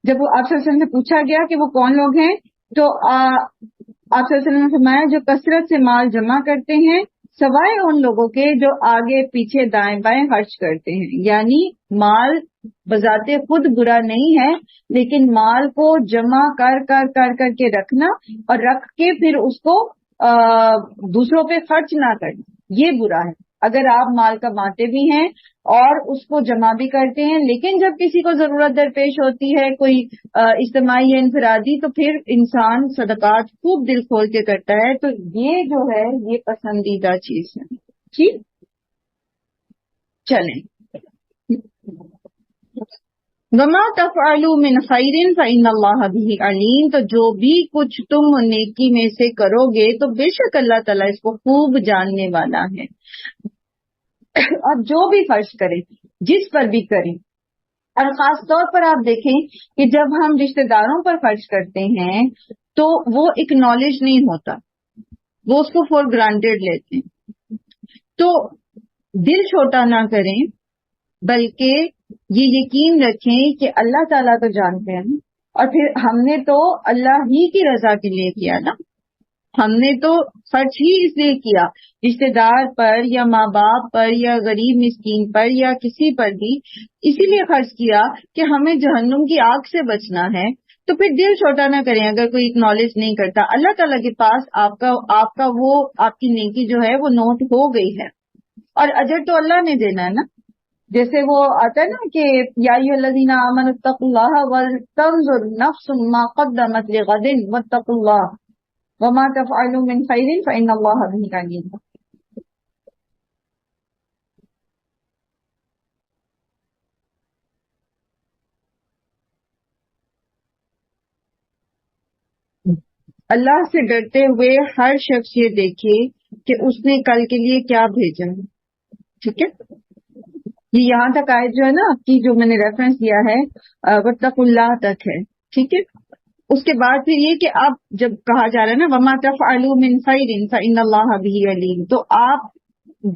جب وہ آپ صلی اللہ علیہ وسلم سے پوچھا گیا کہ وہ کون لوگ ہیں تو آپ صلی اللہ علیہ وسلم نے فرمایا جو کثرت سے مال جمع کرتے ہیں سوائے ان لوگوں کے جو آگے پیچھے دائیں بائیں خرچ کرتے ہیں، یعنی مال بذات خود برا نہیں ہے، لیکن مال کو جمع کر کر کر کر کے رکھنا اور رکھ کے پھر اس کو دوسروں پہ خرچ نہ کرنا، یہ برا ہے۔ اگر آپ مال کماتے بھی ہیں اور اس کو جمع بھی کرتے ہیں، لیکن جب کسی کو ضرورت درپیش ہوتی ہے، کوئی اجتماعی یا انفرادی، تو پھر انسان صدقات خوب دل کھول کے کرتا ہے، تو یہ جو ہے یہ پسندیدہ چیز ہے۔ ٹھیک، چلیں۔ وما تفعلوا من خیر فإن اللہ بہ علیم، تو جو بھی کچھ تم نیکی میں سے کرو گے تو بے شک اللہ تعالیٰ اس کو خوب جاننے والا ہے۔ اب جو بھی خرچ کریں، جس پر بھی کریں، اور خاص طور پر آپ دیکھیں کہ جب ہم رشتہ داروں پر خرچ کرتے ہیں تو وہ اکنالج نہیں ہوتا، وہ اس کو فور گرانٹیڈ لیتے ہیں، تو دل چھوٹا نہ کریں، بلکہ یہ یقین رکھیں کہ اللہ تعالیٰ تو جانتے ہیں، اور پھر ہم نے تو اللہ ہی کی رضا کے لیے کیا نا، ہم نے تو خرچ ہی اس لیے کیا، رشتے دار پر یا ماں باپ پر یا غریب مسکین پر یا کسی پر بھی اسی لیے خرچ کیا کہ ہمیں جہنم کی آگ سے بچنا ہے۔ تو پھر دل چھوٹا نہ کریں اگر کوئی اکنالج نہیں کرتا، اللہ تعالیٰ کے پاس آپ کا وہ آپ کی نیکی جو ہے وہ نوٹ ہو گئی ہے، اور اجر تو اللہ نے دینا ہے نا۔ جیسے وہ آتا ہے نا کہ یا ایھا الذین آمنوا اتقوا اللہ ولتنظر نفس ما قدمت لغد واتقوا اللہ وما تفعلوا من خیر فإن اللہ بہ علیم۔ اللہ سے ڈرتے ہوئے ہر شخص یہ دیکھے کہ اس نے کل کے لیے کیا بھیجا ہے، ٹھیک ہے؟ یہ یہاں تک آئے جو ہے نا آپ کی جو میں نے ریفرنس دیا ہے واتقوا اللہ تک ہے، ٹھیک ہے؟ اس کے بعد پھر یہ کہ آپ جب کہا جا رہا ہے نا وما تفعلوا من خیر فإن اللہ بہ علیم، تو آپ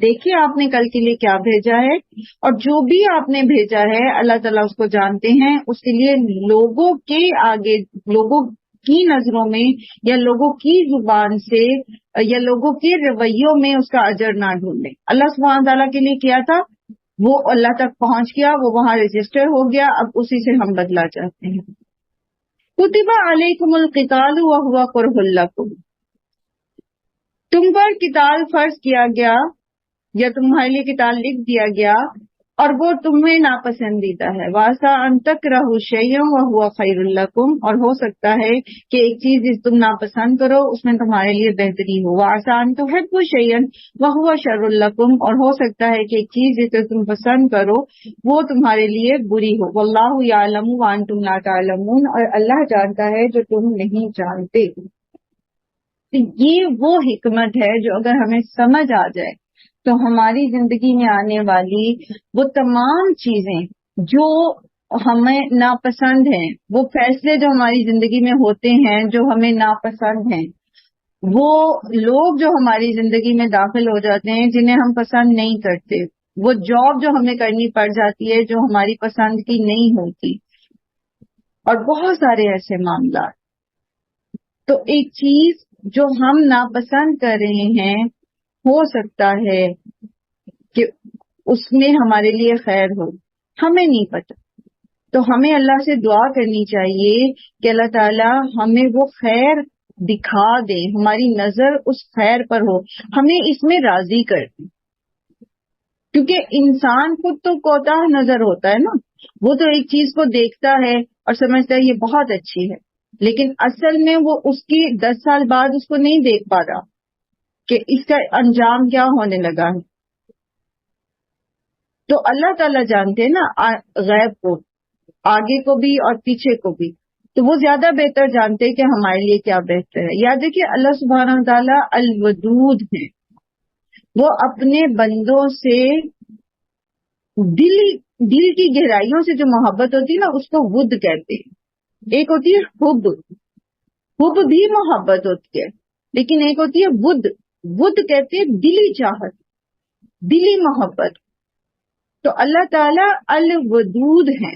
دیکھیں آپ نے کل کے لیے کیا بھیجا ہے، اور جو بھی آپ نے بھیجا ہے اللہ تعالیٰ اس کو جانتے ہیں، اس کے لیے لوگوں کے آگے، لوگوں کی نظروں میں یا لوگوں کی زبان سے یا لوگوں کے رویوں میں اس کا اجر نہ ڈھونڈیں۔ اللہ سبحانہ تعالیٰ کے لیے کیا تھا وہ اللہ تک پہنچ گیا، وہ وہاں رجسٹر ہو گیا، اب اسی سے ہم بدلا چاہتے ہیں۔ کتب علیکم القتال وہو کرہ لکم، تم پر قتال فرض کیا گیا یا تمہارے لیے قتال لکھ دیا گیا اور وہ تمہیں ناپسندیدہ ہے۔ وعسیٰ ان تکرہوا شیئا وہو خیر لکم، اور ہو سکتا ہے کہ ایک چیز جس تم ناپسند کرو اس میں تمہارے لیے بہتری ہو۔ وعسیٰ ان تحبوا شیئا وہو شر لکم، اور ہو سکتا ہے کہ ایک چیز جسے تم پسند کرو وہ تمہارے لیے بری ہو۔ واللہ یعلم وانتم لا تعلمون، اور اللہ جانتا ہے جو تم نہیں جانتے۔ یہ وہ حکمت ہے جو اگر ہمیں سمجھ آ جائے تو ہماری زندگی میں آنے والی وہ تمام چیزیں جو ہمیں ناپسند ہیں، وہ فیصلے جو ہماری زندگی میں ہوتے ہیں جو ہمیں ناپسند ہیں، وہ لوگ جو ہماری زندگی میں داخل ہو جاتے ہیں جنہیں ہم پسند نہیں کرتے، وہ جاب جو ہمیں کرنی پڑ جاتی ہے جو ہماری پسند کی نہیں ہوتی، اور بہت سارے ایسے معاملات۔ تو ایک چیز جو ہم ناپسند کر رہے ہیں ہو سکتا ہے کہ اس میں ہمارے لیے خیر ہو، ہمیں نہیں پتہ، تو ہمیں اللہ سے دعا کرنی چاہیے کہ اللہ تعالیٰ ہمیں وہ خیر دکھا دے، ہماری نظر اس خیر پر ہو، ہمیں اس میں راضی کر دے، کیونکہ انسان خود تو کوتاہ نظر ہوتا ہے نا، وہ تو ایک چیز کو دیکھتا ہے اور سمجھتا ہے یہ بہت اچھی ہے، لیکن اصل میں وہ اس کی 10 سال بعد اس کو نہیں دیکھ پا رہا کہ اس کا انجام کیا ہونے لگا ہے۔ تو اللہ تعالیٰ جانتے ہیں نا غیب کو، آگے کو بھی اور پیچھے کو بھی، تو وہ زیادہ بہتر جانتے کہ ہمارے لیے کیا بہتر ہے۔ یاد رکھیے اللہ سبحانہ وتعالیٰ الودود ہے، وہ اپنے بندوں سے دل کی گہرائیوں سے جو محبت ہوتی ہے نا اس کو ود کہتے ہیں۔ ایک ہوتی ہے حب بھی محبت ہوتی ہے، لیکن ایک ہوتی ہے ود کہتے ہیں دلی چاہت، دلی محبت۔ تو اللہ تعالیٰ الودود ہیں،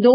2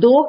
2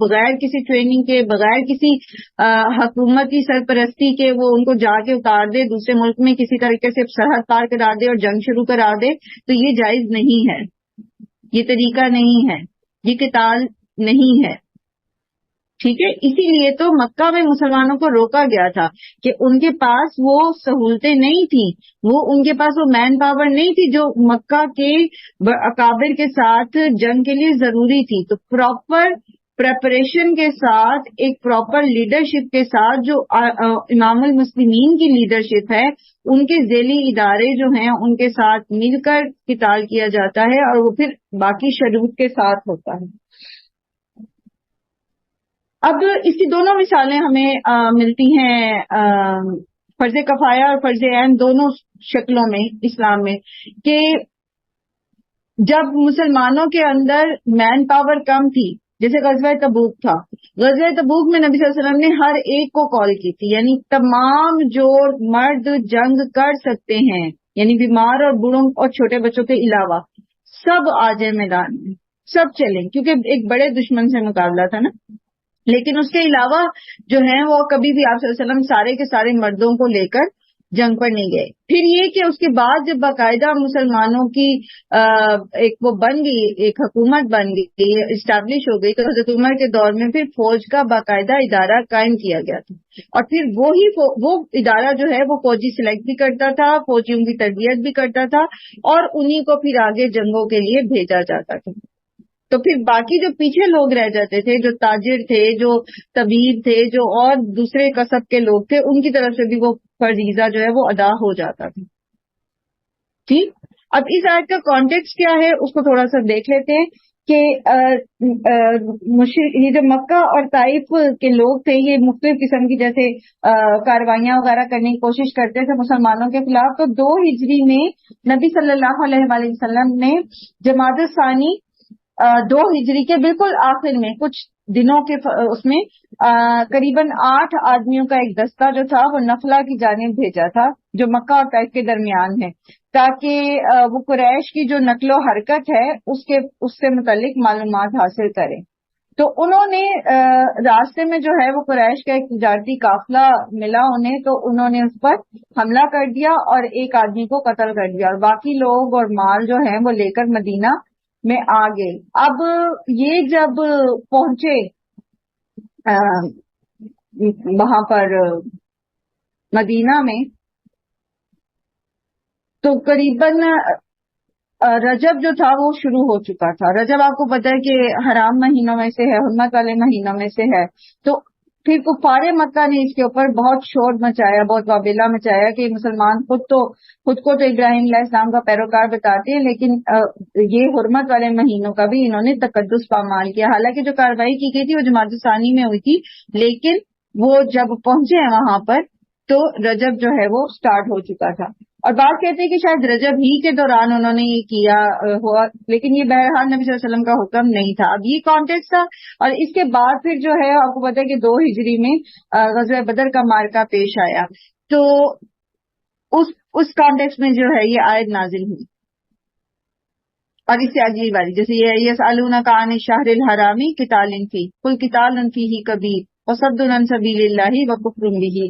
بغیر کسی ٹریننگ کے، بغیر کسی حکومتی سرپرستی کے وہ ان کو جا کے اتار دے دوسرے ملک میں، کسی طریقے سے سرحد پار کرا دے اور جنگ شروع کرا دے، تو یہ جائز نہیں ہے، یہ طریقہ نہیں ہے، یہ قتال نہیں ہے. ٹھیک ہے، اسی لیے تو مکہ میں مسلمانوں کو روکا گیا تھا کہ ان کے پاس وہ سہولتیں نہیں تھیں، وہ ان کے پاس وہ مین پاور نہیں تھی جو مکہ کے اکابر کے ساتھ جنگ کے لیے ضروری تھی. تو پراپر پریپریشن کے ساتھ، ایک پراپر لیڈرشپ کے ساتھ، جو امام المسلمین کی لیڈرشپ ہے، ان کے ذیلی ادارے جو ہیں ان کے ساتھ مل کر قتال کیا جاتا ہے، اور وہ پھر باقی شروط کے ساتھ ہوتا ہے. اب اس کی دونوں مثالیں ہمیں ملتی ہیں فرض کفایہ اور فرض عین دونوں شکلوں میں اسلام میں، کہ جب مسلمانوں کے اندر مین پاور کم تھی، جیسے غزوہ تبوک تھا، غزوہ تبوک میں نبی صلی اللہ علیہ وسلم نے ہر ایک کو کال کی تھی، یعنی تمام جو مرد جنگ کر سکتے ہیں، یعنی بیمار اور بوڑھوں اور چھوٹے بچوں کے علاوہ سب آ جائیں میدان میں، سب چلیں، کیونکہ ایک بڑے دشمن سے مقابلہ تھا نا. لیکن اس کے علاوہ جو ہیں وہ کبھی بھی آپ صلی اللہ علیہ وسلم سارے کے سارے مردوں کو لے کر جنگ پر نہیں گئے. پھر یہ کہ اس کے بعد جب باقاعدہ مسلمانوں کی ایک وہ بن گئی، ایک حکومت بن گئی، اسٹیبلش ہو گئی، تو حضرت عمر کے دور میں پھر فوج کا باقاعدہ ادارہ قائم کیا گیا تھا، اور پھر وہ ادارہ جو ہے وہ فوجی سلیکٹ بھی کرتا تھا، فوجیوں کی تربیت بھی کرتا تھا، اور انہی کو پھر آگے جنگوں کے لیے بھیجا جاتا تھا. تو پھر باقی جو پیچھے لوگ رہ جاتے تھے، جو تاجر تھے، جو طبیب تھے، جو اور دوسرے کسب کے لوگ تھے، ان کی طرف سے بھی وہ فریضہ جو ہے وہ ادا ہو جاتا تھا. ٹھیک، اب اس آیت کا کانٹیکسٹ کیا ہے اس کو تھوڑا سا دیکھ لیتے ہیں کہ یہ جو مکہ اور طائف کے لوگ تھے، یہ مختلف قسم کی جیسے کاروائیاں وغیرہ کرنے کی کوشش کرتے تھے مسلمانوں کے خلاف. تو 2 ہجری میں نبی صلی اللہ علیہ وآلہ وسلم نے جمادی الثانی 2 ہجری کے بالکل آخر میں کچھ دنوں کے اس میں قریباً 8 آدمیوں کا ایک دستہ جو تھا وہ نخلا کی جانب بھیجا تھا، جو مکہ اور طائف کے درمیان ہے، تاکہ وہ قریش کی جو نقل و حرکت ہے اس سے متعلق معلومات حاصل کریں. تو انہوں نے راستے میں جو ہے وہ قریش کا ایک تجارتی قافلہ ملا انہیں، تو انہوں نے اس پر حملہ کر دیا اور ایک آدمی کو قتل کر دیا، اور باقی لوگ اور مال جو ہیں وہ لے کر مدینہ میں آ گئے. اب یہ جب پہنچے وہاں پر مدینہ میں، تو قریباً رجب جو تھا وہ شروع ہو چکا تھا. رجب آپ کو پتہ ہے کہ حرام مہینوں میں سے ہے، حرمت والے مہینوں میں سے ہے. تو پھر کفار مکہ نے اس کے اوپر بہت شور مچایا، بہت وابلہ مچایا کہ مسلمان خود کو تو ابراہیم علیہ السلام کا پیروکار بتاتے ہیں، لیکن یہ حرمت والے مہینوں کا بھی انہوں نے تقدس پامال کیا. حالانکہ جو کارروائی کی گئی تھی وہ جمادی الثانی میں ہوئی تھی، لیکن وہ جب پہنچے ہیں وہاں پر تو رجب جو ہے وہ سٹارٹ ہو چکا تھا. اور بات کہتے ہیں کہ شاید رجب ہی کے دوران انہوں نے یہ کیا ہوا، لیکن یہ بہرحال نبی صلی اللہ علیہ وسلم کا حکم نہیں تھا. اب یہ کانٹیکسٹ تھا. اور اس کے بعد پھر جو ہے آپ کو پتا ہے کہ 2 ہجری میں غزوہ بدر کا معرکہ پیش آیا. تو اس کانٹیکسٹ میں جو ہے یہ آیت نازل ہوئی. اور اس سے اگلی باری جیسے یہ یسألونک عن الشہر الحرام قتال فیہ قل قتال فیہ کبیر وصد عن سبیل اللہ وکفر بہ.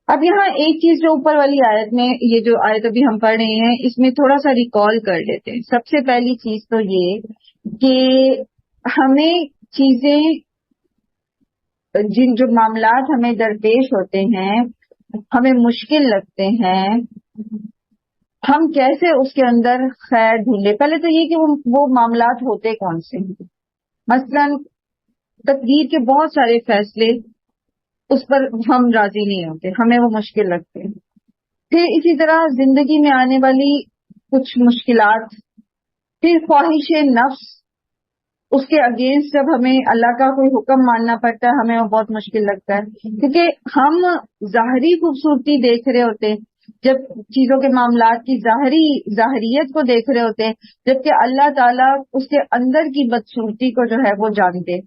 اب یہاں ایک چیز جو اوپر والی آیت میں، یہ جو آیت ابھی ہم پڑھ رہے ہیں، اس میں تھوڑا سا ریکال کر لیتے ہیں. سب سے پہلی چیز تو یہ کہ ہمیں چیزیں جو معاملات ہمیں درپیش ہوتے ہیں، ہمیں مشکل لگتے ہیں، ہم کیسے اس کے اندر خیر ڈھونڈیں. پہلے تو یہ کہ وہ معاملات ہوتے کون سے ہیں. مثلا تقدیر کے بہت سارے فیصلے، اس پر ہم راضی نہیں ہوتے، ہمیں وہ مشکل لگتے ہیں. پھر اسی طرح زندگی میں آنے والی کچھ مشکلات، پھر خواہش نفس، اس کے اگینسٹ جب ہمیں اللہ کا کوئی حکم ماننا پڑتا ہے ہمیں وہ بہت مشکل لگتا ہے، کیونکہ ہم ظاہری خوبصورتی دیکھ رہے ہوتے ہیں جب چیزوں کے معاملات کی ظاہریت کو دیکھ رہے ہوتے ہیں، جبکہ اللہ تعالیٰ اس کے اندر کی بدصورتی کو جو ہے وہ جانتے.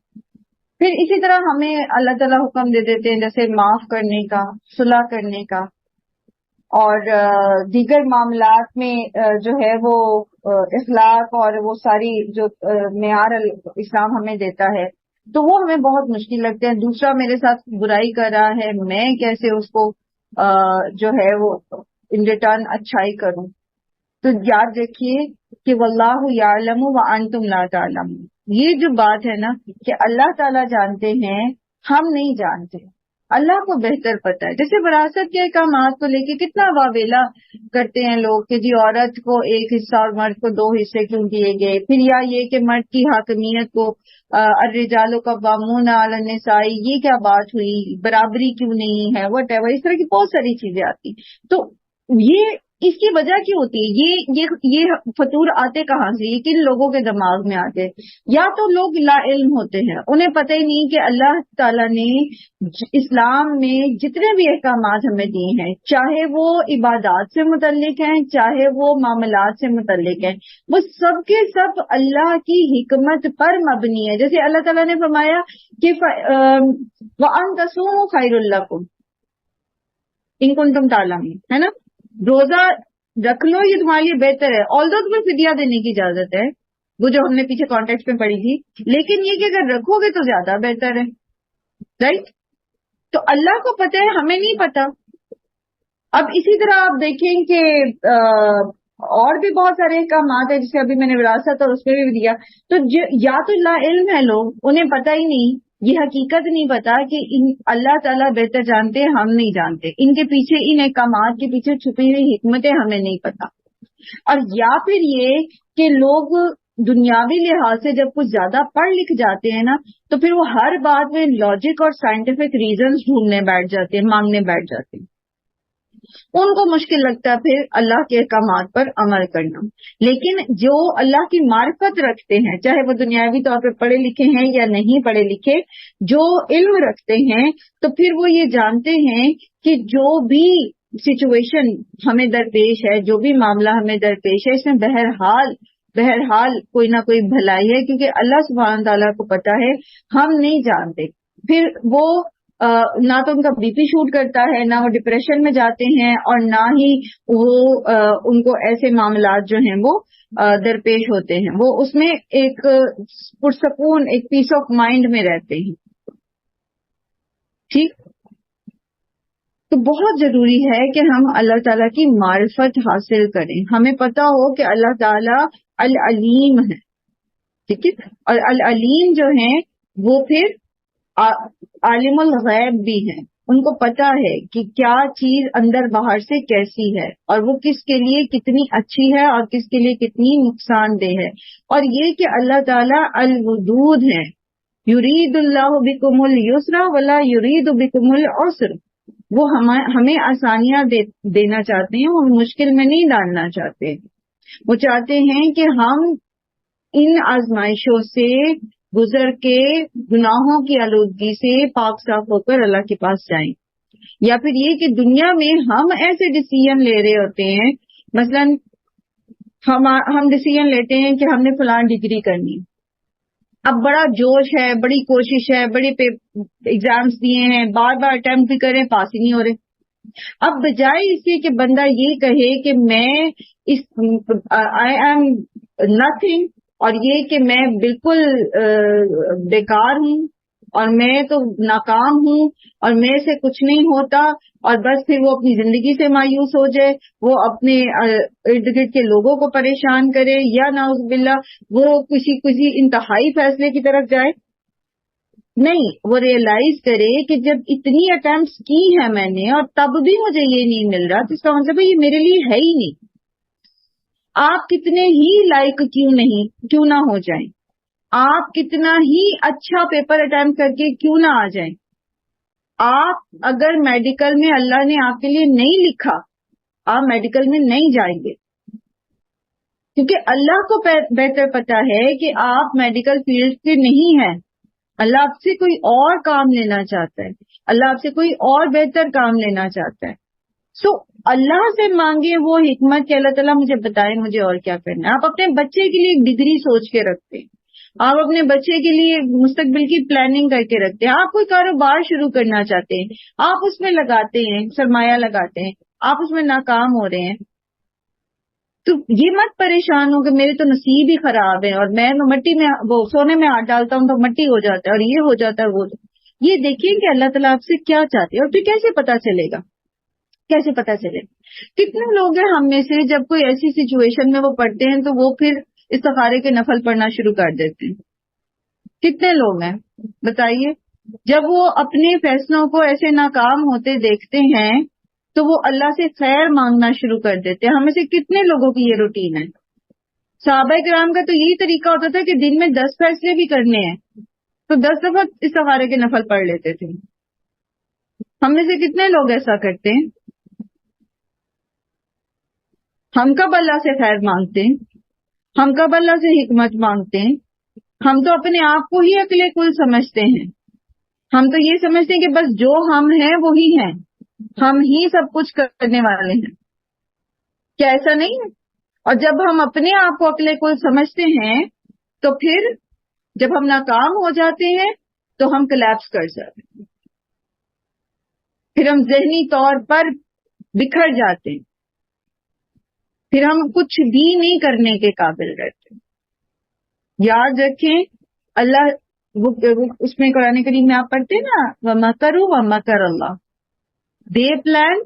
پھر اسی طرح ہمیں اللہ تعالیٰ حکم دے دیتے ہیں جیسے معاف کرنے کا، صلح کرنے کا، اور دیگر معاملات میں جو ہے وہ اخلاق اور وہ ساری جو معیار اسلام ہمیں دیتا ہے، تو وہ ہمیں بہت مشکل لگتے ہیں. دوسرا میرے ساتھ برائی کر رہا ہے، میں کیسے اس کو جو ہے وہ ان ریٹرن اچھائی کروں. تو یاد رکھیے کہ واللہ یعلم وانتم لا تعلمون، یہ جو بات ہے نا کہ اللہ تعالیٰ جانتے ہیں ہم نہیں جانتے، اللہ کو بہتر پتہ ہے. جیسے وراثت کے احکامات کو لے کے کتنا واویلا کرتے ہیں لوگ کہ جی عورت کو ایک حصہ اور مرد کو 2 حصے کیوں دیے گئے، پھر یا یہ کہ مرد کی حاکمیت کو الرجال قوامون علی النساء، یہ کیا بات ہوئی، برابری کیوں نہیں ہے، وٹ ایور، اس طرح کی بہت ساری چیزیں آتی. تو یہ اس کی وجہ کیا ہوتی ہے، یہ فطور آتے کہاں سے، یہ کن لوگوں کے دماغ میں آتے؟ یا تو لوگ لا علم ہوتے ہیں، انہیں پتہ ہی نہیں کہ اللہ تعالیٰ نے اسلام میں جتنے بھی احکامات ہمیں دیے ہیں، چاہے وہ عبادات سے متعلق ہیں، چاہے وہ معاملات سے متعلق ہیں، وہ سب کے سب اللہ کی حکمت پر مبنی ہے. جیسے اللہ تعالیٰ نے فرمایا کہ وَأَن تَصُومُوا خَيْرٌ لَكُمْ إِن كُنتُمْ تَعْلَمُونَ، ہے نا، روزہ رکھ لو یہ تمہارے لیے بہتر ہے. آلدو تمہیں فدیہ دینے کی اجازت ہے، وہ جو ہم نے پیچھے کانٹیکٹ میں پڑھی تھی، لیکن یہ کہ اگر رکھو گے تو زیادہ بہتر ہے. رائٹ؟ تو اللہ کو پتہ ہے، ہمیں نہیں پتا. اب اسی طرح آپ دیکھیں کہ اور بھی بہت سارے احکامات ہیں، جیسے ابھی میں نے وراثت اور اس پہ بھی دیا. تو یا تو لا علم ہے لوگ، انہیں پتہ ہی نہیں، یہ حقیقت نہیں پتا کہ اللہ تعالیٰ بہتر جانتے ہیں، ہم نہیں جانتے، ان کے پیچھے، ان احکامات کے پیچھے چھپی ہوئی حکمتیں ہمیں نہیں پتا. اور یا پھر یہ کہ لوگ دنیاوی لحاظ سے جب کچھ زیادہ پڑھ لکھ جاتے ہیں نا، تو پھر وہ ہر بات میں لاجک اور سائنٹیفک ریزنز ڈھونڈنے بیٹھ جاتے ہیں، مانگنے بیٹھ جاتے ہیں. ان کو مشکل لگتا ہے پھر اللہ کے احکامات پر عمل کرنا. لیکن جو اللہ کی معرفت رکھتے ہیں، چاہے وہ دنیاوی طور پہ پڑھے لکھے ہیں یا نہیں پڑھے لکھے، جو علم رکھتے ہیں، تو پھر وہ یہ جانتے ہیں کہ جو بھی سچویشن ہمیں درپیش ہے، جو بھی معاملہ ہمیں درپیش ہے، اس میں بہرحال کوئی نہ کوئی بھلائی ہے، کیونکہ اللہ سبحانہ تعالیٰ کو پتہ ہے، ہم نہیں جانتے. پھر وہ نہ تو ان کا بی پی شوٹ کرتا ہے، نہ وہ ڈپریشن میں جاتے ہیں، اور نہ ہی وہ ان کو ایسے معاملات جو ہیں وہ درپیش ہوتے ہیں. وہ اس میں ایک پرسکون، ایک پیس آف مائنڈ میں رہتے ہیں. ٹھیک؟ تو بہت ضروری ہے کہ ہم اللہ تعالیٰ کی معرفت حاصل کریں، ہمیں پتہ ہو کہ اللہ تعالیٰ العلیم ہے. ٹھیک ہے؟ اور العلیم جو ہیں وہ پھر عالم الغیب بھی ہیں، ان کو پتا ہے کہ کیا چیز اندر باہر سے کیسی ہے، اور وہ کس کے لیے کتنی اچھی ہے اور کس کے لیے کتنی نقصان دہ ہے. اور یہ کہ اللہ تعالیٰ الودود ہے، یرید اللہ بکم اليسر ولا یرید بکم العسر، وہ ہمیں آسانیاں دینا چاہتے ہیں، وہ مشکل میں نہیں ڈالنا چاہتے. وہ چاہتے ہیں کہ ہم ان آزمائشوں سے گزر کے گناہوں کی آلودگی سے پاک صاف ہو کر اللہ کے پاس جائیں. یا پھر یہ کہ دنیا میں ہم ایسے ڈیسیژن لے رہے ہوتے ہیں، مثلا ہم ڈیسیژن لیتے ہیں کہ ہم نے فلاں ڈگری کرنی، اب بڑا جوش ہے، بڑی کوشش ہے، بڑے ایگزامس دیے ہیں، بار بار اٹیمپٹ بھی کریں، پاس ہی نہیں ہو رہے. اب بجائے اس کے کہ بندہ یہ کہے کہ میں آئی ایم نتھنگ، اور یہ کہ میں بالکل بیکار ہوں اور میں تو ناکام ہوں اور میرے سے کچھ نہیں ہوتا، اور بس پھر وہ اپنی زندگی سے مایوس ہو جائے، وہ اپنے ارد گرد کے لوگوں کو پریشان کرے، یا نعوذ باللہ وہ کسی انتہائی فیصلے کی طرف جائے. نہیں، وہ ریئلائز کرے کہ جب اتنی اٹیمپٹس کی ہیں میں نے اور تب بھی مجھے یہ نہیں مل رہا، تو اس کا مطلب ہے یہ میرے لیے ہے ہی نہیں. آپ کتنے ہی لائق کیوں نہ ہو جائیں، آپ کتنا ہی اچھا پیپر اٹیمپٹ کر کے کیوں نہ آ جائیں، آپ اگر میڈیکل میں اللہ نے آپ کے لیے نہیں لکھا، آپ میڈیکل میں نہیں جائیں گے، کیونکہ اللہ کو بہتر پتا ہے کہ آپ میڈیکل فیلڈ کے نہیں ہیں. اللہ آپ سے کوئی اور کام لینا چاہتا ہے، اللہ آپ سے کوئی اور بہتر کام لینا چاہتا ہے. سو اللہ سے مانگے وہ حکمت کہ اللہ تعالیٰ مجھے بتائیں مجھے اور کیا کرنا ہے. آپ اپنے بچے کے لیے ایک ڈگری سوچ کے رکھتے ہیں، آپ اپنے بچے کے لیے مستقبل کی پلاننگ کر کے رکھتے ہیں، آپ کوئی کاروبار شروع کرنا چاہتے ہیں، آپ اس میں لگاتے ہیں، سرمایہ لگاتے ہیں، آپ اس میں ناکام ہو رہے ہیں. تو یہ مت پریشان ہو کہ میرے تو نصیب ہی خراب ہے اور میں مٹی میں وہ سونے میں ہاتھ ڈالتا ہوں تو مٹی ہو جاتا ہے اور یہ ہو جاتا ہے وہ. یہ دیکھیں کہ اللہ تعالیٰ آپ سے کیا چاہتے ہیں. اور پھر کیسے پتا چلے گا؟ کیسے پتا چلے گا؟ کتنے لوگ ہیں ہم میں سے جب کوئی ایسی سچویشن میں وہ پڑھتے ہیں تو وہ پھر استخارے کے نفل پڑھنا شروع کر دیتے ہیں؟ کتنے لوگ ہیں بتائیے؟ جب وہ اپنے فیصلوں کو ایسے ناکام ہوتے دیکھتے ہیں تو وہ اللہ سے خیر مانگنا شروع کر دیتے ہیں. ہم میں سے کتنے لوگوں کی یہ روٹین ہے؟ صحابہ کرام کا تو یہی طریقہ ہوتا تھا کہ دن میں 10 فیصلے بھی کرنے ہیں تو 10 دفعہ استخارے کے نفل پڑھ لیتے تھے. ہم میں سے کتنے لوگ ایسا کرتے ہیں؟ ہم کب اللہ سے خیر مانگتے ہیں؟ ہم کب اللہ سے حکمت مانگتے ہیں؟ ہم تو اپنے آپ کو ہی عقل کل سمجھتے ہیں. ہم تو یہ سمجھتے ہیں کہ بس جو ہم ہیں وہی ہیں، ہم ہی سب کچھ کرنے والے ہیں. کیا ایسا نہیں ہے؟ اور جب ہم اپنے آپ کو عقل کل سمجھتے ہیں تو پھر جب ہم ناکام ہو جاتے ہیں تو ہم کلیپس کر جاتے ہیں، پھر ہم ذہنی طور پر بکھر جاتے ہیں، پھر ہم کچھ بھی نہیں کرنے کے قابل رہتے. یاد رکھیں اللہ اس میں قرآن کریم میں آپ پڑھتے ہیں نا وَمَكَرُوا وَمَكَرَ اللَّهُ، دے پلان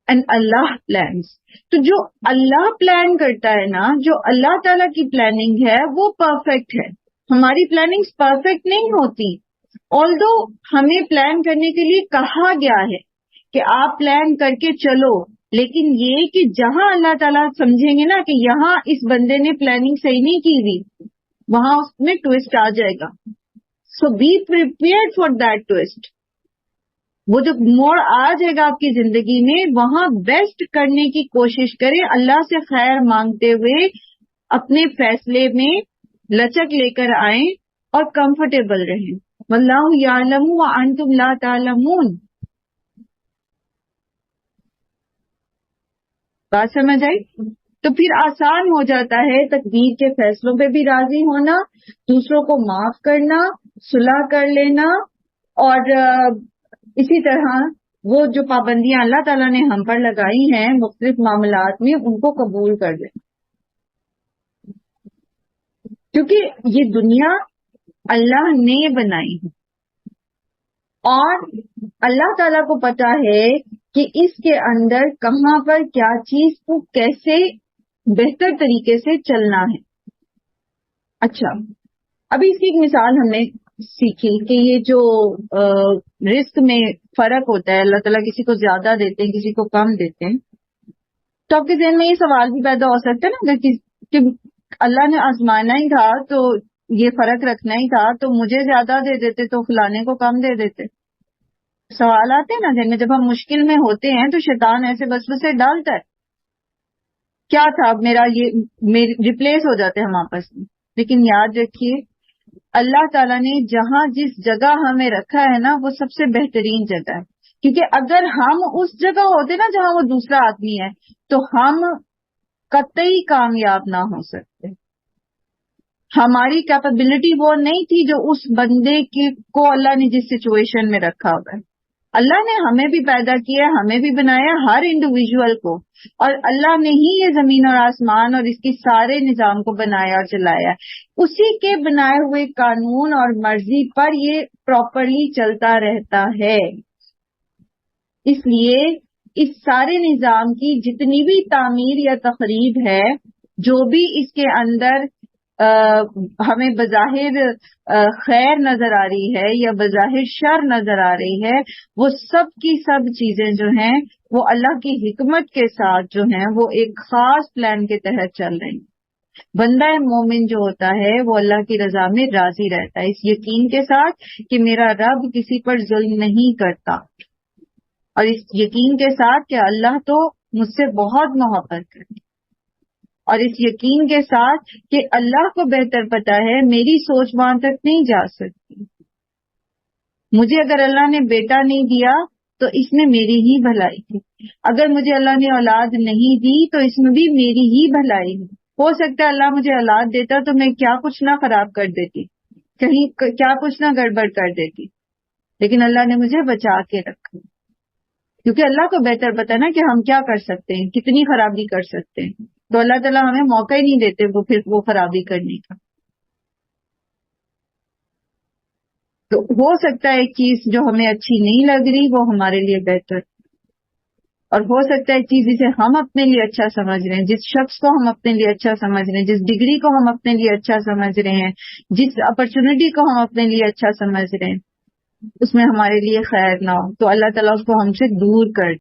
اینڈ اللہ پلانس. تو جو اللہ پلان کرتا ہے نا، جو اللہ تعالیٰ کی پلاننگ ہے وہ پرفیکٹ ہے. ہماری پلاننگ پرفیکٹ نہیں ہوتی. آلدو ہمیں پلان کرنے کے لیے کہا گیا ہے کہ آپ پلان کر کے چلو، لیکن یہ کہ جہاں اللہ تعالیٰ سمجھیں گے نا کہ یہاں اس بندے نے پلاننگ صحیح نہیں کی ہوئی، وہاں اس میں ٹویسٹ آ جائے گا. So be prepared for that twist. وہ جو موڑ آ جائے گا آپ کی زندگی میں، وہاں بیسٹ کرنے کی کوشش کریں، اللہ سے خیر مانگتے ہوئے اپنے فیصلے میں لچک لے کر آئیں اور کمفرٹیبل رہیں. واللہ یعلم وانتم لا تعلمون. بات سمجھ آئی؟ تو پھر آسان ہو جاتا ہے تقدیر کے فیصلوں پہ بھی راضی ہونا، دوسروں کو معاف کرنا، صلح کر لینا، اور اسی طرح وہ جو پابندیاں اللہ تعالیٰ نے ہم پر لگائی ہیں مختلف معاملات میں ان کو قبول کر لیں. کیونکہ یہ دنیا اللہ نے بنائی ہے اور اللہ تعالیٰ کو پتا ہے کہ اس کے اندر کہاں پر کیا چیز کو کیسے بہتر طریقے سے چلنا ہے. اچھا، ابھی اس کی ایک مثال ہم نے سیکھی کہ یہ جو رزق میں فرق ہوتا ہے، اللہ تعالیٰ کسی کو زیادہ دیتے ہیں کسی کو کم دیتے ہیں، تو آپ کے ذہن میں یہ سوال بھی پیدا ہو سکتا ہے نا کہ اللہ نے آزمانا ہی تھا تو یہ فرق رکھنا ہی تھا تو مجھے زیادہ دے دیتے تو فلانے کو کم دے دیتے. سوال آتے ہیں نا ذہن میں جب ہم مشکل میں ہوتے ہیں تو شیطان ایسے وسوسے ڈالتا ہے، کیا تھا میرا یہ ریپلیس ہو جاتے ہیں ہم آپس میں. لیکن یاد رکھیے اللہ تعالیٰ نے جہاں جس جگہ ہمیں رکھا ہے نا وہ سب سے بہترین جگہ ہے. کیونکہ اگر ہم اس جگہ ہوتے نا جہاں وہ دوسرا آدمی ہے تو ہم قطعی کامیاب نہ ہو سکتے. ہماری کیپیبلٹی وہ نہیں تھی جو اس بندے کو اللہ نے جس سچویشن میں رکھا ہوا ہے. اللہ نے ہمیں بھی پیدا کیا، ہمیں بھی بنایا، ہر انڈیویجول کو، اور اللہ نے ہی یہ زمین اور آسمان اور اس کی سارے نظام کو بنایا اور چلایا. اسی کے بنائے ہوئے قانون اور مرضی پر یہ پراپرلی چلتا رہتا ہے. اس لیے اس سارے نظام کی جتنی بھی تعمیر یا تخریب ہے، جو بھی اس کے اندر ہمیں بظاہر خیر نظر آ رہی ہے یا بظاہر شر نظر آ رہی ہے، وہ سب کی سب چیزیں جو ہیں وہ اللہ کی حکمت کے ساتھ جو ہیں وہ ایک خاص پلان کے تحت چل رہی ہیں. بندہ مومن جو ہوتا ہے وہ اللہ کی رضا میں راضی رہتا ہے، اس یقین کے ساتھ کہ میرا رب کسی پر ظلم نہیں کرتا، اور اس یقین کے ساتھ کہ اللہ تو مجھ سے بہت محبت کرتا ہے، اور اس یقین کے ساتھ کہ اللہ کو بہتر پتا ہے میری سوچ وہاں تک نہیں جا سکتی. مجھے اگر اللہ نے بیٹا نہیں دیا تو اس میں میری ہی بھلائی ہے، اگر مجھے اللہ نے اولاد نہیں دی تو اس میں بھی میری ہی بھلائی ہے. ہو سکتا ہے اللہ مجھے اولاد دیتا تو میں کیا کچھ نہ خراب کر دیتی، کہیں کیا کچھ نہ گڑبڑ کر دیتی، لیکن اللہ نے مجھے بچا کے رکھا، کیونکہ اللہ کو بہتر پتا نا کہ ہم کیا کر سکتے ہیں، کتنی خرابی کر سکتے ہیں. تو اللہ تعالیٰ ہمیں موقع ہی نہیں دیتے وہ خرابی کرنے کا. تو ہو سکتا ہے ایک چیز جو ہمیں اچھی نہیں لگ رہی وہ ہمارے لیے بہتر، اور ہو سکتا ہے چیز جسے ہم اپنے لیے اچھا سمجھ رہے ہیں، جس شخص کو ہم اپنے لیے اچھا سمجھ رہے ہیں، جس ڈگری کو ہم اپنے لیے اچھا سمجھ رہے ہیں، جس اپرچونٹی کو ہم اپنے لیے اچھا سمجھ رہے ہیں، اس میں ہمارے لیے خیر نہ ہو، تو اللہ تعالیٰ اس کو ہم سے دور کر